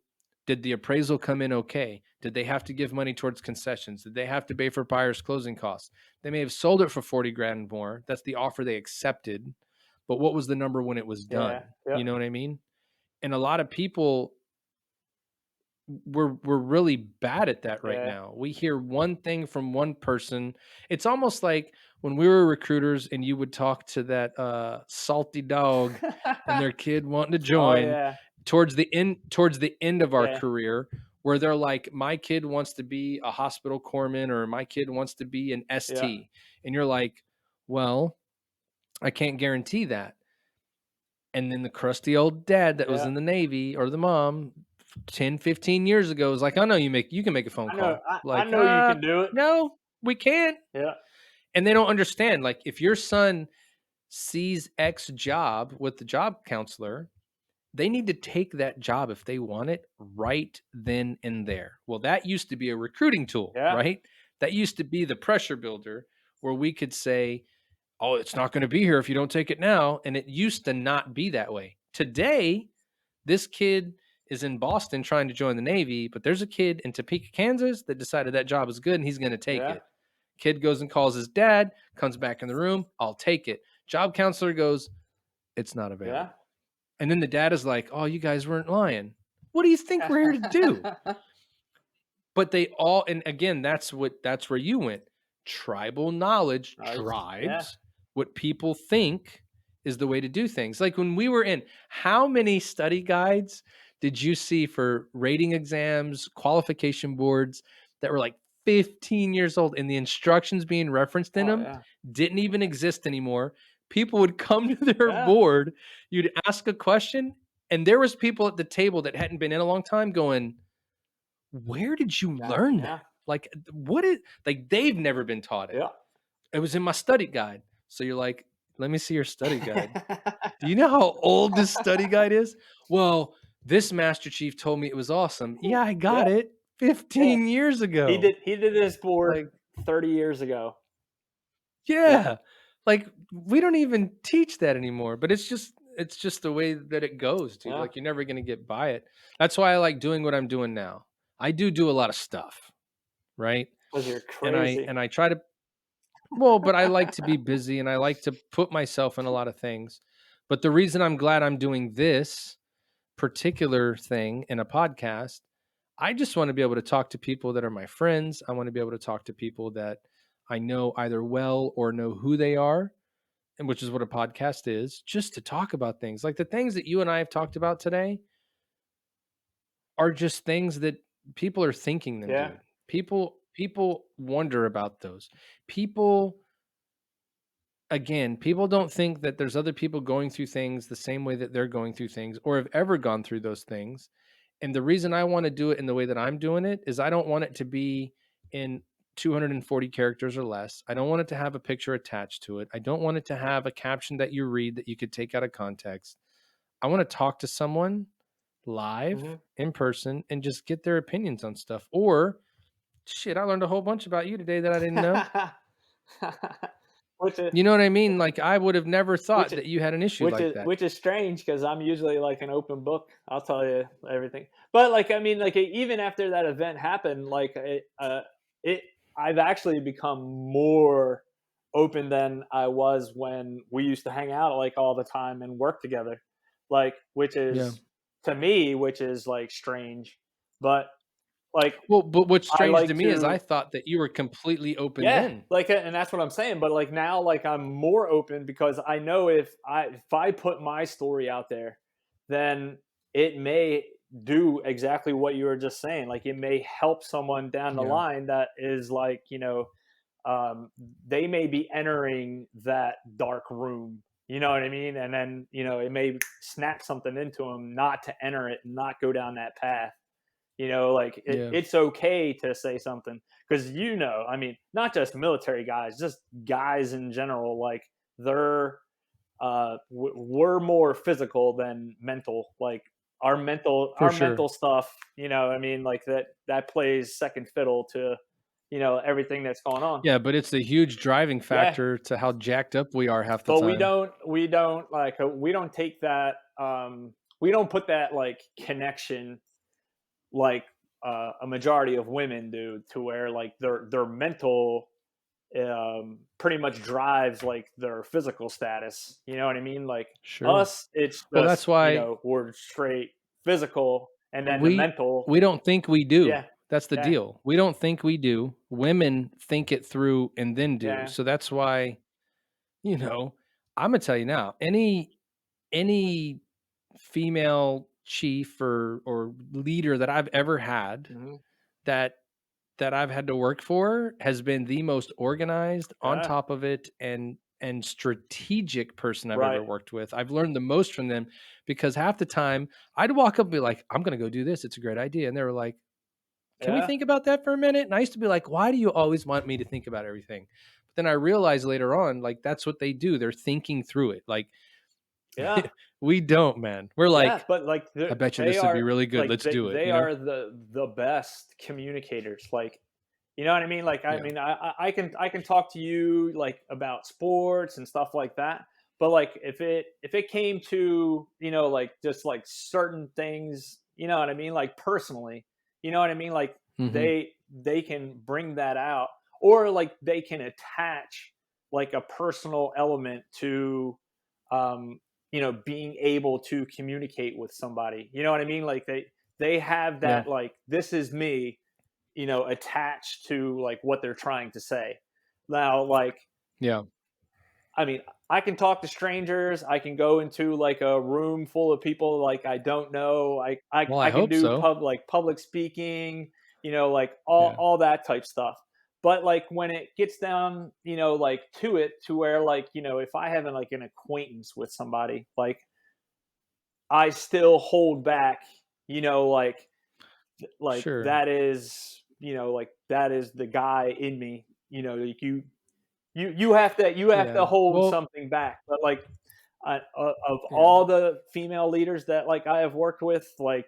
did the appraisal come in okay? Did they have to give money towards concessions? Did they have to pay for buyer's closing costs? They may have sold it for 40 grand more. That's the offer they accepted. But what was the number when it was Yeah. done? Yeah. You know what I mean? And a lot of people, we're really bad at that right Yeah. now. We hear one thing from one person. It's almost like when we were recruiters and you would talk to that salty dog and their kid wanting to Oh join yeah. towards the end of our Yeah. career, where they're like, my kid wants to be a hospital corpsman or my kid wants to be an Yeah. ST. And you're like, well, I can't guarantee that. And then the crusty old dad that was Yeah. in the Navy or the mom 10, 15 years ago was like, I know you can make a phone call. I Like, know you can do it. no, we can't. Yeah. And they don't understand. Like, if your son sees X job with the job counselor, they need to take that job if they want it right then and there. Well, that used to be a recruiting tool, Yeah. right? That used to be the pressure builder where we could say, oh, it's not going to be here if you don't take it now. And it used to not be that way. Today, this kid is in Boston trying to join the Navy, but there's a kid in Topeka, Kansas that decided that job is good and he's going to take Yeah. it. Kid goes and calls his dad, comes back in the room, I'll take it. Job counselor goes, it's not Yeah. available. And then the dad is like, oh, you guys weren't lying. What do you think we're here to do? But they all, and again, that's where you went. Tribal knowledge Yeah. drives what people think is the way to do things. Like when we were in, how many study guides did you see for rating exams, qualification boards that were like 15 years old and the instructions being referenced in Oh them yeah. didn't even exist anymore? People would come to their Yeah. board, you'd ask a question, and there was people at the table that hadn't been in a long time going, where did you Yeah. learn Yeah. that? Like, what is, like, they've never been taught it. Yeah. It was in my study guide. So you're like, let me see your study guide. Do you know how old this study guide is? Well, this Master Chief told me it was awesome. Yeah, I Yeah. got it Yeah. 15 years ago. He did this board Like, 30 years ago. Yeah. yeah. Like, we don't even teach that anymore, but it's just the way that it goes, dude. Yeah. Like, you're never going to get by it. That's why I like doing what I'm doing now. I do a lot of stuff, right? Because you're And I crazy. and I try to, well, but I like to be busy and I like to put myself in a lot of things. But the reason I'm glad I'm doing this particular thing in a podcast, I just want to be able to talk to people that are my friends. I want to be able to talk to people that I know either well or know who they are, and which is what a podcast is, just to talk about things. Like the things that you and I have talked about today are just things that people are thinking them, Yeah. dude. People wonder about those. People, again, people don't think that there's other people going through things the same way that they're going through things or have ever gone through those things. And the reason I want to do it in the way that I'm doing it is I don't want it to be in 240 characters or less. I don't want it to have a picture attached to it. I don't want it to have a caption that you read that you could take out of context. I want to talk to someone live Hmm. in person and just get their opinions on stuff. Or shit, I learned a whole bunch about you today that I didn't know. which is You know what I mean? Like I would have never which thought is that you had an issue like that. which is strange because I'm usually like an open book. I'll tell you everything. But like I mean, like even after that event happened, like it I've actually become more open than I was when we used to hang out like all the time and work together. Like which Yeah. is to me, which is like strange. But like Well, but what's I strange to like me is I to thought that you were completely open yeah, then. like, and that's what I'm saying. But like now, like I'm more open because I know if I put my story out there, then it may do exactly what you were just saying. Like it may help someone down the Yeah, line that is like um, they may be entering that dark room. You know what I mean? And then it may snap something into them not to enter it and not go down that path. Like yeah, it's okay to say something because I mean, not just military guys, just guys in general. Like they're we're more physical than mental. Like for our sure. mental stuff. I mean, like that plays second fiddle to everything that's going on. Yeah, but it's a huge driving Yeah, factor to how jacked up we are half the but time. we don't like we don't take that we don't put that like connection like a majority of women do to where like their mental pretty much drives like their physical status. You know what I mean? Like Sure. us, it's Well, that's just why we're straight physical, and then the we mental. we don't think we do. Yeah, That's the yeah, deal. We don't think we do. Women think it through and then do. yeah. So that's why, you know, I'm gonna tell you now, any female chief or leader that I've ever had Hmm. that I've had to work for has been the most organized, on Yeah, top of it, and strategic person I've ever right. worked with. I've learned the most from them because half the time I'd walk up and be like, "I'm gonna go do this. It's a great idea." And they were like, "Can we Yeah, think about that for a minute?" And I used to be like, "Why do you always want me to think about everything?" But then I realized later on, like that's what they do. They're thinking through it. Like yeah. we don't, man. We're Yeah, like, but like "I bet you they this would be are really good. like Let's do it." they You know? are the best communicators. Like You know what I mean? Like, I Yeah. mean, I can talk to you like about sports and stuff like that. But like, if it came to, like just like certain things, you know what I mean? Like personally, you know what I mean? Like Mhm. they can bring that out, or like they can attach like a personal element to, um, being able to communicate with somebody. You know what I mean? Like they have Yeah. that, like, this is me, attached to like what they're trying to say. Now, like, Yeah. I mean, I can talk to strangers. I can go into like a room full of people like I don't know. I I, Well, I I can hope do so. public speaking, like all Yeah. all that type stuff. But like when it gets down, like to it, to where like, if I have like an acquaintance with somebody, like I still hold back, like Sure. that is, like that is the guy in me, like you have to Yeah. hold Well, something back. But like, of yeah. all the female leaders that like I have worked with, like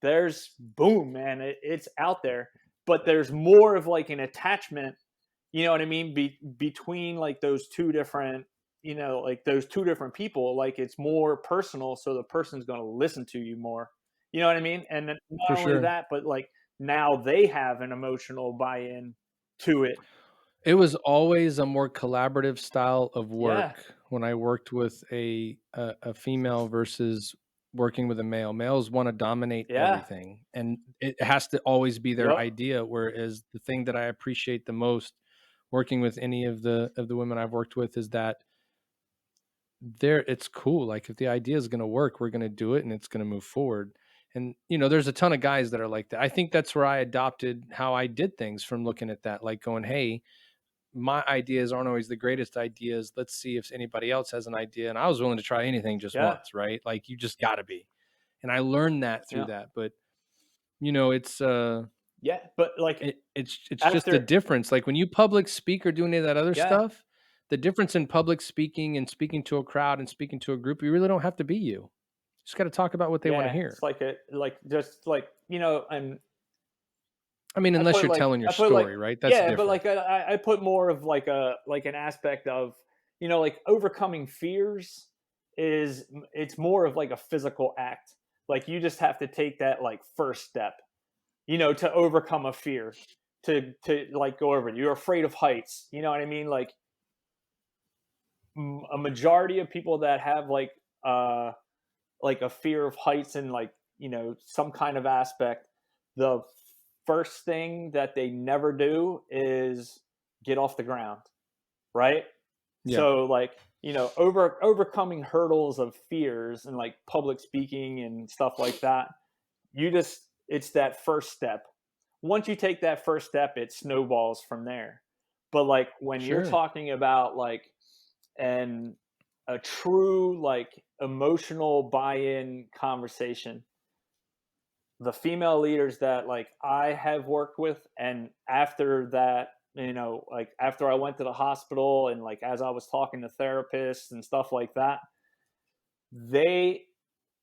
there's boom, man, it's out there. But there's more of like an attachment, you know what I mean, between like those two different people. Like it's more personal, so the person's going to listen to you more, you know what I mean. And then For not only sure. that, but like now they have an emotional buy-in to it. It was always a more collaborative style of Yeah, work when I worked with a female versus working with a male. Males wanna dominate yeah, everything, and it has to always be their yep, idea, whereas the thing that I appreciate the most working with any of the women I've worked with is that it's cool. Like, if the idea is gonna work, we're gonna do it, and it's gonna move forward. And, there's a ton of guys that are like that. I think that's where I adopted how I did things from looking at that, like going, "Hey, my ideas aren't always the greatest ideas. Let's see if anybody else has an idea." And I was willing to try anything just yeah, once, right? Like you just got to be. And I learned that through yeah, that. But it's yeah. But like it's just the after, difference. Like when you public speak or do any of that other yeah, stuff, the difference in public speaking and speaking to a crowd and speaking to a group, you really don't have to be you. Just got to talk about what they want to yeah, it's hear. like just like, and I mean, I unless put you're like telling your I put like story, right? That's yeah, but different. like I put more of like an aspect of, like overcoming fears is, it's more of like a physical act. Like you just have to take that like first step, to overcome a fear, to like go over it. You're afraid of heights, you know what I mean? Like a majority of people that have like a fear of heights and like, some kind of aspect, the first thing that they never do is get off the ground, right? Yeah, So like, overcoming hurdles of fears and like public speaking and stuff like that, it's that first step. Once you take that first step, it snowballs from there. But like when you're sure. talking about like and a true like emotional buy-in conversation, the female leaders that like I have worked with, and after that, like after I went to the hospital and like as I was talking to therapists and stuff like that, they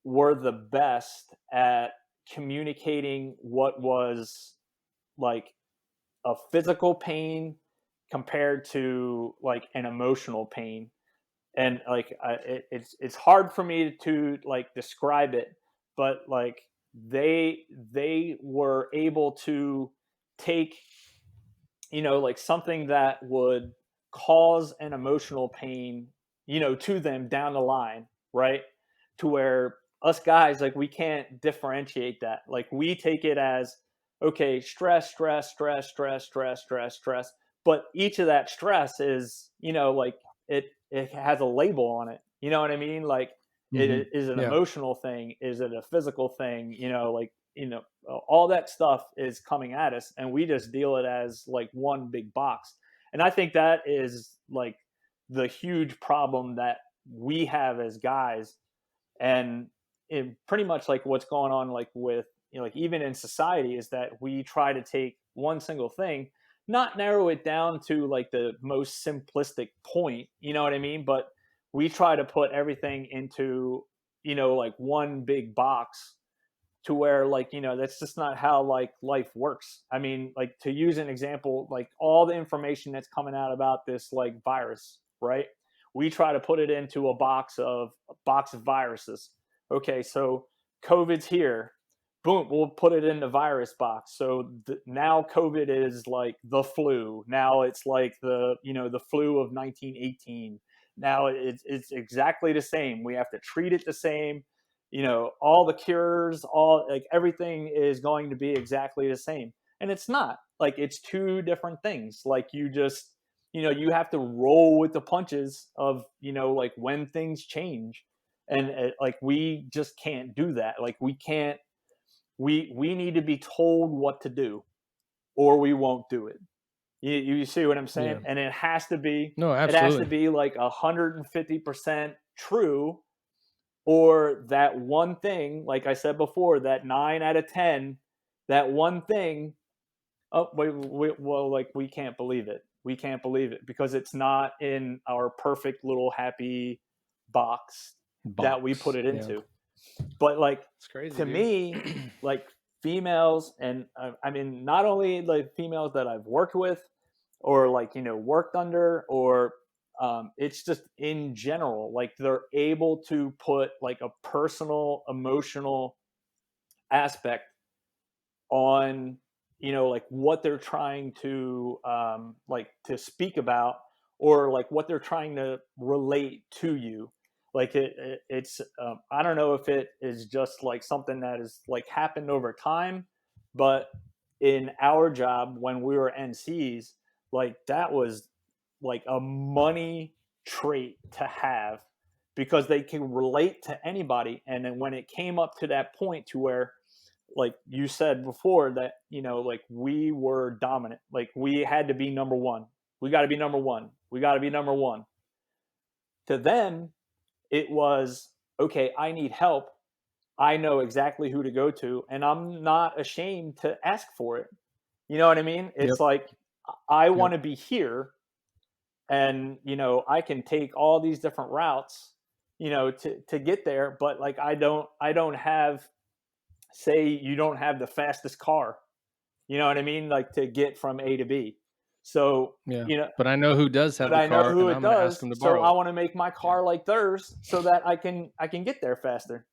were the best at communicating what was like a physical pain compared to like an emotional pain. And like it's hard for me to like describe it, but like they were able to take, like something that would cause an emotional pain, to them down the line, right? To where us guys, like, we can't differentiate that. Like we take it as, okay, stress, stress, stress, stress, stress, stress, stress. But each of that stress is, like, it has a label on it. You know what I mean? Like, Hmm. is an Yeah, emotional thing? Is it a physical thing? Like, all that stuff is coming at us, and we just deal it as like one big box. And I think that is like the huge problem that we have as guys. And pretty much like what's going on, like with, like even in society, is that we try to take one single thing, not narrow it down to like the most simplistic point, you know what I mean, but we try to put everything into, like one big box, to where, like, that's just not how like life works. I mean, like, to use an example, like all the information that's coming out about this like virus, right? We try to put it into a box of viruses. Okay, so COVID's here. Boom, we'll put it in the virus box. So now COVID is like the flu. Now it's like the flu of 1918. Now it's exactly the same. We have to treat it the same. All the cures, all like everything is going to be exactly the same. And it's not. Like, it's two different things. Like, you have to roll with the punches of, like, when things change. And like, we just can't do that. Like, we can't we need to be told what to do, or we won't do it. You see what I'm saying? Yeah. And No, it has to absolutely. be like 150% true, or that one thing, like I said before, that 9 out of 10, that one thing. Oh, well, like, we can't believe it. We can't believe it because it's not in our perfect little happy box that we put Box. it Yeah. into. But like, It's crazy, to dude. me, like, females, and I mean, not only like females that I've worked with, or like, worked under, or it's just in general, like, they're able to put like a personal, emotional aspect on, like, what they're trying to like to speak about, or like what they're trying to relate to you. Like, it's I don't know if it is just like something that is like happened over time, but in our job when we were NCs, like, that was like a money trait to have, because they can relate to anybody. And then when it came up to that point to where, like you said before, that, like, we were dominant, like, we had to be number one. We got to be number one. We got to be number one. To them, it was, okay, I need help. I know exactly who to go to, and I'm not ashamed to ask for it. You know what I mean? It's Yep. like, I want Yep. to be here, and I can take all these different routes, to get there. But like, I don't have, say, you don't have the fastest car, you know what I mean, like, to get from A to B. So, Yeah. But I know who does have but the I know car, who and it I'm gonna ask does, him to so borrow I it. want to make my Yeah. car like theirs so that I can get there faster,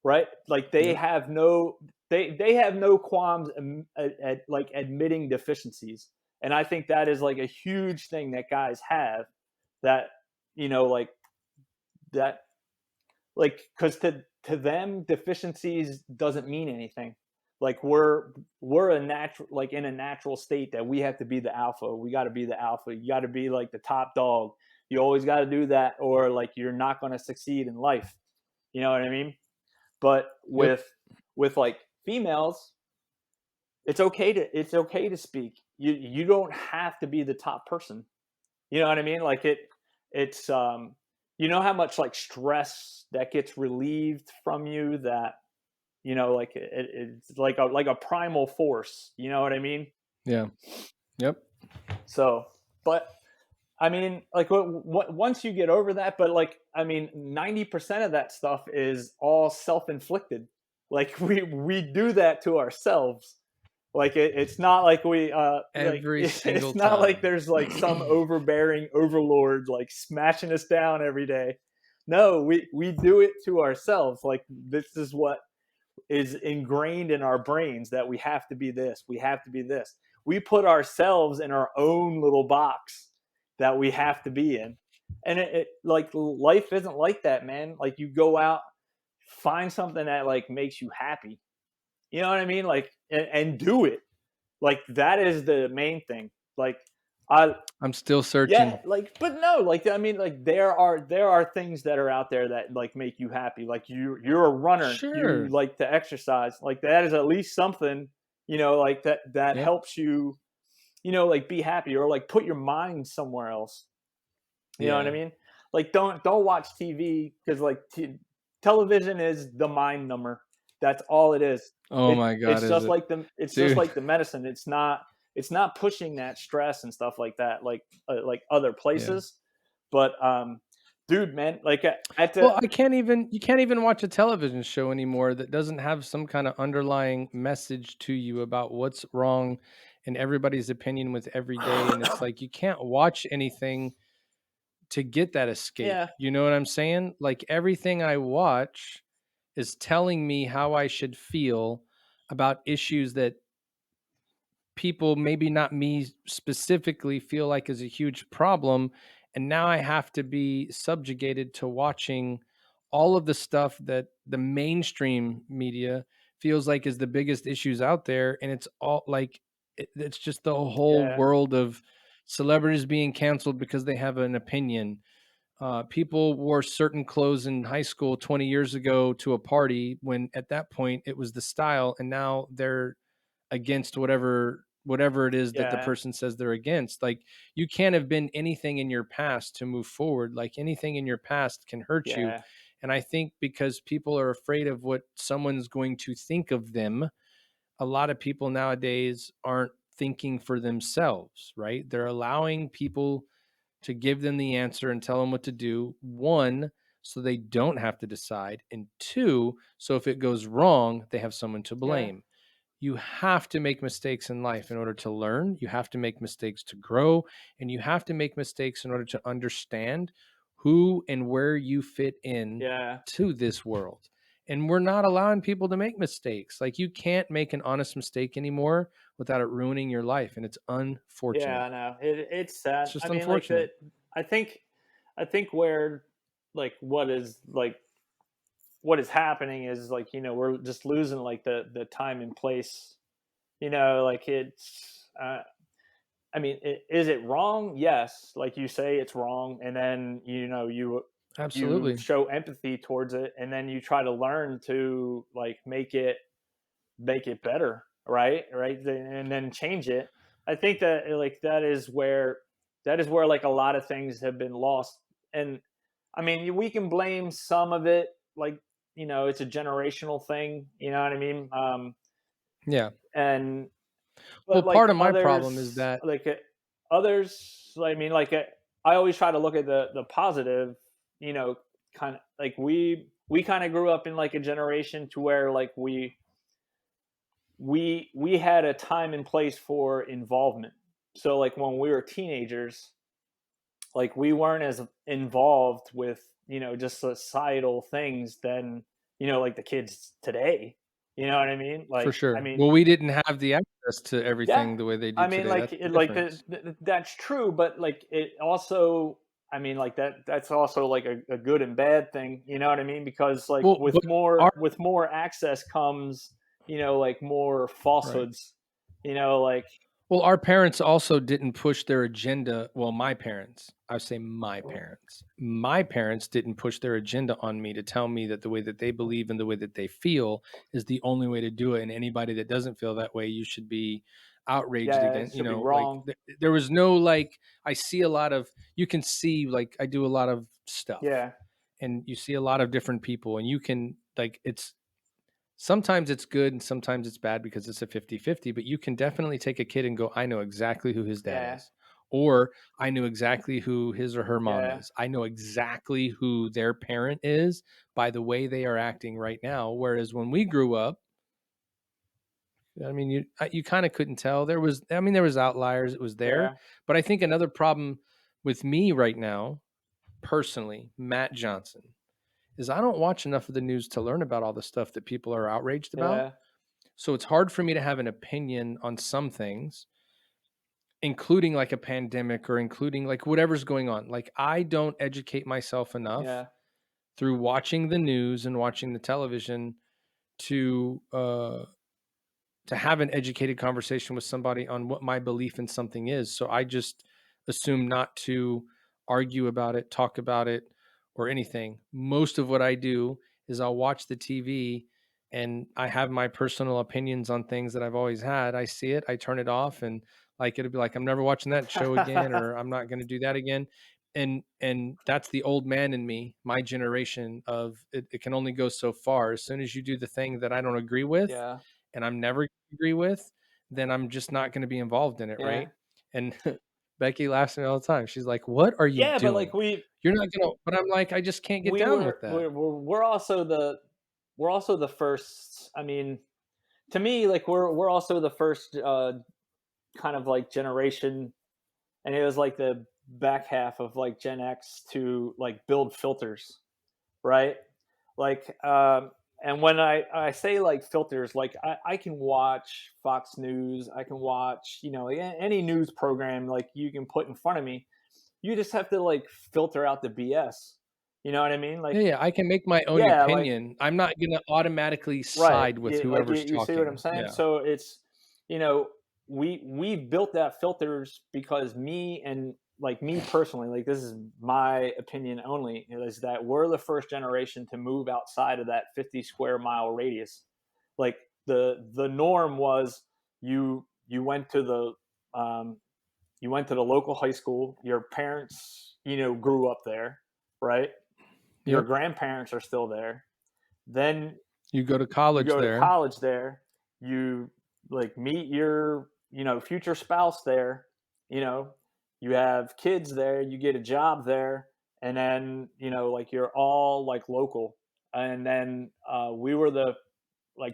right? Like, they Yep. have no they have no qualms at like admitting deficiencies. And I think that is like a huge thing that guys have, that, like, that, like, because to them, deficiencies doesn't mean anything. Like, we're a natural, like, in a natural state, that we have to be the alpha. We got to be the alpha. You got to be like the top dog. You always got to do that, or like, you're not going to succeed in life. You know what I mean? But Yep. with like females, it's okay to speak. You don't have to be the top person. You know what I mean? Like, it's how much like stress that gets relieved from you, that, like, it's like a primal force. You know what I mean? Yeah. Yep. So, but I mean, like, what once you get over that, but like, I mean, 90% of that stuff is all self-inflicted. Like, we do that to ourselves. Like, it's not like we like Every single it's not like time. there's like some overbearing overlord like smashing us down every day. No, we do it to ourselves. Like, this is what is ingrained in our brains, that we have to be this, we have to be this. We put ourselves in our own little box that we have to be in. And like, life isn't like that, man. Like, you go out, find something that like makes you happy. You know what I mean? Like, and do it. Like, that is the main thing. Like, I I'm still yeah, searching. like, but no, like, I mean, like, there are things that are out there that like make you happy. Like, you're a runner, you Sure. like to exercise. Like, that is at least something, like, that Yep. helps you, like, be happy, or like put your mind somewhere else. You know what I Yeah. mean? Like, don't watch TV, because like, television is the mind number. That's all it is. Oh my god, It's is just it? like it's just Dude. like the medicine. It's not pushing that stress and stuff like that, like other Yeah. places. But dude, man, like at the Well, I can't even you can't even watch a television show anymore that doesn't have some kind of underlying message to you about what's wrong in everybody's opinion with every day, and it's like you can't watch anything to get that escape. yeah, You know what I'm saying? Like everything I watch is telling me how I should feel about issues that people, maybe not me specifically, feel like is a huge problem. And now I have to be subjugated to watching all of the stuff that the mainstream media feels like is the biggest issues out there. And it's all like, it's just the whole yeah, world of celebrities being canceled because they have an opinion. People wore certain clothes in high school 20 years ago to a party when at that point it was the style, and now they're against whatever it is that the yeah, person says they're against. Like you can't have been anything in your past to move forward. Like anything in your past can hurt you. yeah, And I think because people are afraid of what someone's going to think of them, a lot of people nowadays aren't thinking for themselves, right? They're allowing people to give them the answer and tell them what to do. One, so they don't have to decide. And two, so if it goes wrong, they have someone to yeah, blame. You have to make mistakes in life in order to learn. You have to make mistakes to grow. And you have to make mistakes in order to understand who and where you fit in yeah, to this world. And we're not allowing people to make mistakes. Like you can't make an honest mistake anymore without it ruining your life. And it's yeah. unfortunate. I know it's It's sad. I just mean, like unfortunate. that. I think, I think where like what is happening is like we're just losing like the time and place. Like it's. I mean, is it wrong? Yes, like you say, it's wrong, and then you Absolutely. show empathy towards it, and then you try to learn to like make it better, right, and then change it. I think that like that is where like a lot of things have been lost, and I mean we can blame some of it, like it's a generational thing, you know what I mean, Yeah. and Well, but part of my problem is that others, I mean, I always try to look at the positive, you know, kind of like we kind of grew up in like a generation to where like we had a time and place for involvement. So like when we were teenagers, like we weren't as involved with just societal things than like the kids today. You know what I mean? for Like I sure. mean, Well, we didn't have the access to yeah, everything the way they I do mean, today. like That's the like difference. that's true, but like it also, I mean, like that's also like a good and bad thing. You know what I mean? Because like Well, but our with more access comes like more right. falsehoods. Like Well, our parents also didn't push their agenda. Well, my parents, I say my parents didn't push their agenda on me to tell me that the way that they believe and the way that they feel is the only way to do it. And anybody that doesn't feel that way, you should be outraged yeah, it against, should be like wrong. there was no, like, I see a lot of, you can see, like, I do a lot of stuff Yeah, and you see a lot of different people and you can, like, it's, sometimes it's good and sometimes it's bad because it's a 50-50. But you can definitely take a kid and go, I know exactly who his dad yeah, is. Or I knew exactly who his or her mom yeah, is. I know exactly who their parent is by the way they are acting right now. Whereas when we grew up, I mean, you kind of couldn't tell. There was, I mean, there was outliers. It was there. yeah, But I think another problem with me right now, personally, Matt Johnson, is I don't watch enough of the news to learn about all the stuff that people are outraged about. yeah, So it's hard for me to have an opinion on some things, including like a pandemic or including like whatever's going on. Like I don't educate myself enough yeah, through watching the news and watching the television to have an educated conversation with somebody on what my belief in something is. So I just assume not to argue about it, talk about it, or anything. Most of what I do is I'll watch the TV and I have my personal opinions on things that I've always had. I see it, I turn it off, and like it'll be like I'm never watching that show again, or I'm not going to do that again. And that's the old man in me, my generation of it, it can only go so far. As soon as you do the thing that I don't agree with, yeah, and I'm never gonna agree with, then I'm just not going to be involved in it, yeah. right? And Becky laughs at me all the time. She's like, "What are you Yeah, but like doing? You're not gonna." But I'm like, I just can't get we down were with that. we're also the first. I mean, to me, like we're also the first kind of like generation, and it was like the back half of like Gen X to like build filters, right? Like, and when I say like filters, like I can watch Fox News, I can watch, any news program like you can put in front of me. You just have to like filter out the BS. You know what I mean? Yeah, Like, yeah, I can make my own yeah, like opinion. I'm not gonna automatically right. side with Yeah, like whoever's you see what I'm talking. saying? Yeah, So it's, you know, we built that filters because me and like me personally, like this is my opinion only, is that we're the first generation to move outside of that 50 square mile radius. Like the norm was you went to the local high school, your parents, grew up there, right? Your yep. grandparents are still there. Then You go to you college go to there. college there, you like meet your future spouse there, you know you have kids there, you get a job there, and then like you're all like local. And then we were the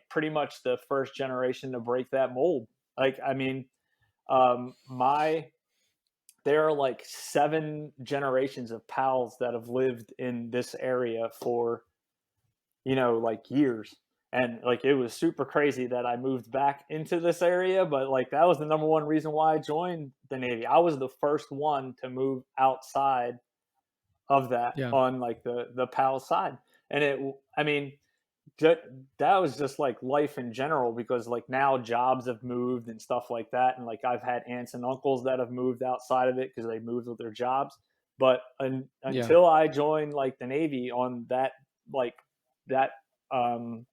pretty much the first generation to break that mold. Like, I mean, my there are like 7 generations of pals that have lived in this area for like years. And like it was super crazy that I moved back into this area, but like that was the number one reason why I joined the Navy. I was the first one to move outside of that Yeah, on like the PAL side. And I mean, that that was just like life in general, because like now jobs have moved and stuff like that, and like I've had aunts and uncles that have moved outside of it because they moved with their jobs. But yeah. until I joined like the Navy on like that um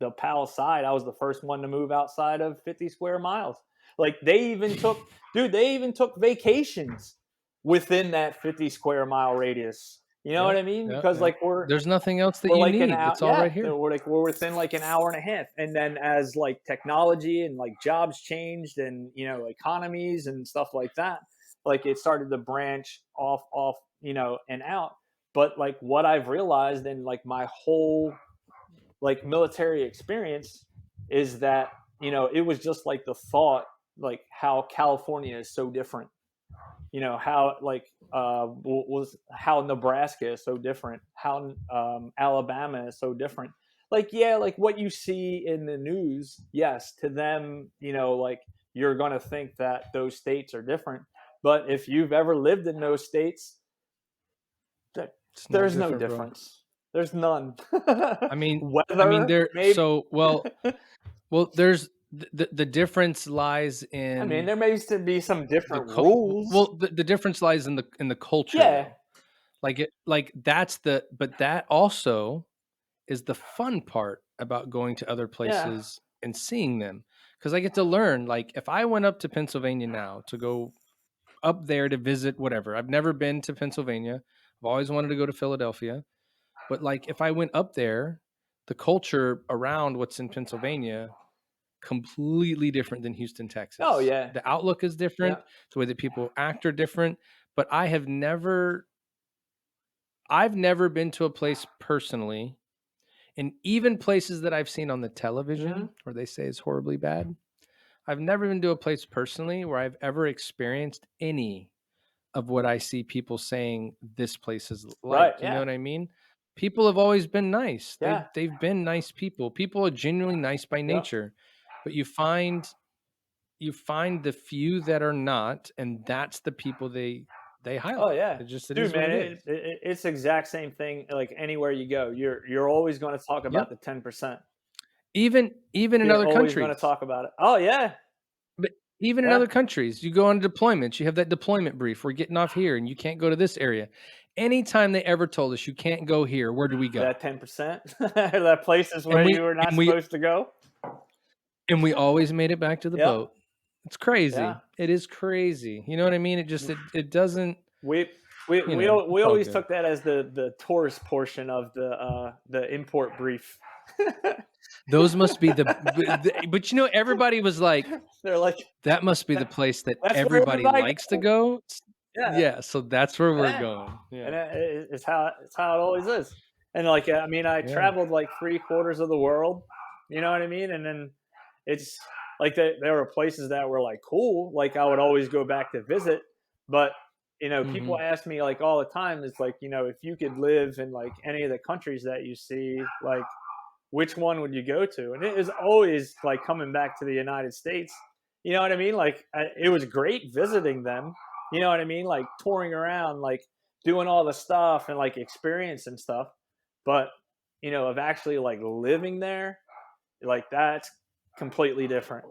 the PAL side, I was the first one to move outside of 50 square miles. Like they even took vacations within that 50 square mile radius. You know what Yep, I mean? yep, Because yep. like we're There's nothing else that we're you like an need. hour, It's all yeah. right here. We're within like an hour and a half, and then as like technology and like jobs changed, and economies and stuff like that, like it started to branch off, and out. But like what I've realized in like my whole like military experience is that it was just like the thought, like how California is so different, how like was how Nebraska is so different, how Alabama is so different. Like, yeah, like what you see in the news, yes, to them, like you're going to think that those states are different. But if you've ever lived in those states, It's no there's no different, bro. difference. There's none. I mean, Weather, there. maybe. So well. There's the difference lies I mean, in there may be some the different rules. well. The difference lies in the culture, Yeah, though. Like that's but that also is the fun part about going to other yeah. places and seeing them, because I get to learn. Like if I went up to Pennsylvania now to go up there to visit whatever, I've never been to Pennsylvania. I've always wanted to go to Philadelphia, but like if I went up there, the culture around what's in Pennsylvania completely different than Houston, Oh Texas. yeah, The outlook is yeah. different, the way that people act are different, but I've never been to a place personally, and even places that I've seen on the television Hmm. where they say it's horribly bad. I've never been to a place personally where I've ever experienced any of what I see people saying this place is Right. like. You know Yeah. what I mean? People have always been nice. They've Yeah. they've been nice people. People are genuinely nice by Yep. nature. But you find the few that are not, and that's the people they Oh highlight. yeah, It dude, is what man. it It, is. it, it's the exact same thing. Like anywhere you go, you're always going to talk about Yep. the 10%. Even in You're other always going to countries. talk about it. Oh yeah, But even in yeah. other countries, you go on deployments, you have that deployment brief. We're getting off here and you can't go to this area. Anytime they ever told us you can't go here, where do we go? That 10%. That places And where we you were not and we supposed to go. and we always made it back to the Yep. boat. It's crazy. Yeah. It is crazy. You know what I mean? It doesn't, We we you we know, we it's all always good. took that as the tourist portion of the import brief. Those must be but, everybody was like, They're like, "That must be the "That place that that's where everybody everybody likes to goes." go." Yeah, Yeah, so that's where we're yeah, going. and Yeah. it's how it always is. And like, I mean, I Yeah. traveled like 3/4 of the world. You know what I mean? And then it's like there were places that were like cool. Like I would always go back to visit, but people Mhm. ask me like all the time. It's like if you could live in like any of the countries that you see, like which one would you go to? And it is always like coming back to the United States. You know what I mean? Like it was great visiting them. You know what I mean? Like touring around, like doing all the stuff and like experiencing stuff. But of actually like living there, like that's completely different.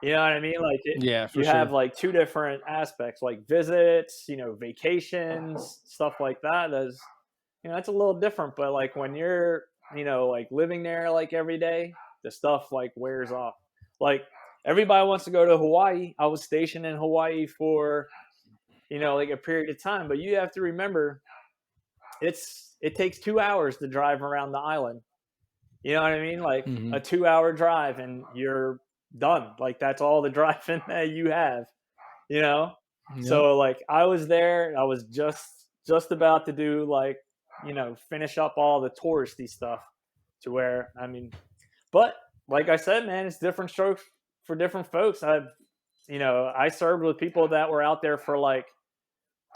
You know what I mean? Like Yeah, for you have sure. like two different aspects, like visits, vacations, stuff like that. That's a little different. But like when you're, like living there like every day, the stuff like wears off. Like everybody wants to go to Hawaii. I was stationed in Hawaii for, like a period of time, but you have to remember it takes 2 hours to drive around the island. You know what I mean? Like a Mhm. 2 hour drive and you're done. Like that's all the driving that you have, you know? Yep. So like I was there, I was just about to do like, finish up all the touristy stuff to where I mean, but like I said, man, it's different strokes for different folks. I served with people that were out there for like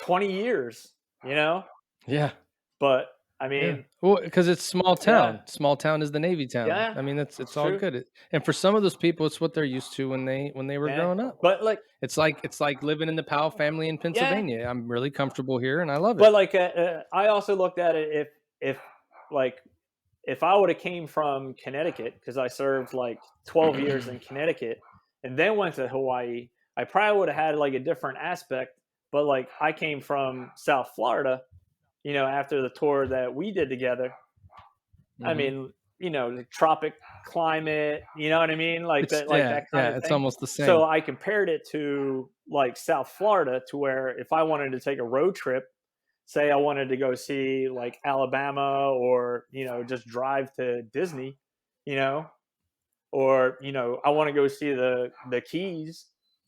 20 years, you know? Yeah. But I Yeah. mean, Well, because it's small yeah, town. Small town is the Navy town. yeah, I mean, it's it's all true. good. And for some of those people, it's what they're used to when they were Yeah. growing up. But like It's like living in the Powell family in yeah, Pennsylvania. I'm really comfortable here and I love it. but like I also looked at it if like if I would have came from Connecticut because I served like 12 years in Connecticut and then went to Hawaii, I probably would have had like a different aspect. But like I came from South Florida, after the tour that we did together. I Mhm. mean, the tropic climate, you know what I mean? Like It's that, like yeah, that kind yeah, of it's thing. almost the same. So I compared it to like South Florida to where if I wanted to take a road trip, say I wanted to go see like Alabama or, just drive to Disney, you know, or, I want to go see the Keys,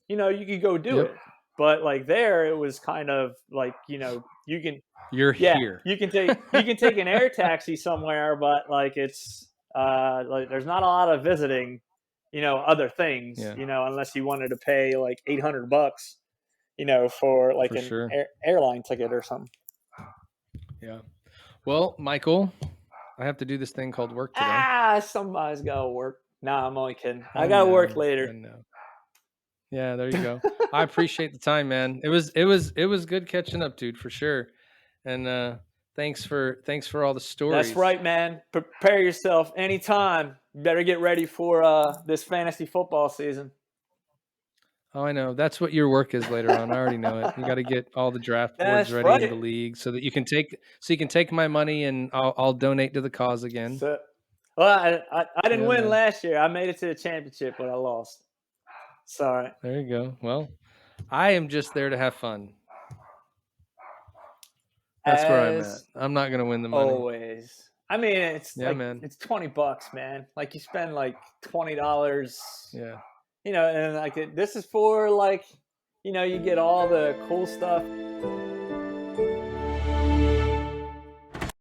you could go do Yep. it. But like there it was kind of like, you can You're yeah, here. you can take an air taxi somewhere, but like it's like there's not a lot of visiting, other things, Yeah, unless you wanted to pay like $800, for like for an sure. airline ticket or something. Yeah. Well, Michael, I have to do this thing called work today. Somebody's gotta work. Nah, I'm only kidding. I I gotta work know. I later. know. Yeah, there you go. I appreciate the time, man. It was good catching up, dude, for sure. And thanks for all the That's stories. right, man. Prepare yourself anytime. You better get ready for this fantasy football season. Oh, I know. That's what your work is later on. I already know it. You got to get all the draft boards That's ready in the right. league so that you can take my money and I'll donate to the cause again. So, well, I didn't Yeah, win man. last year. I made it to the championship, but I lost. Sorry. There you go. Well, I am just there to have fun. That's where I'm at. As I'm not gonna win the money. always. I mean, it's Yeah, like man. it's $20, man. Like you spend like $20, Yeah. and like this is for like, you get all the cool stuff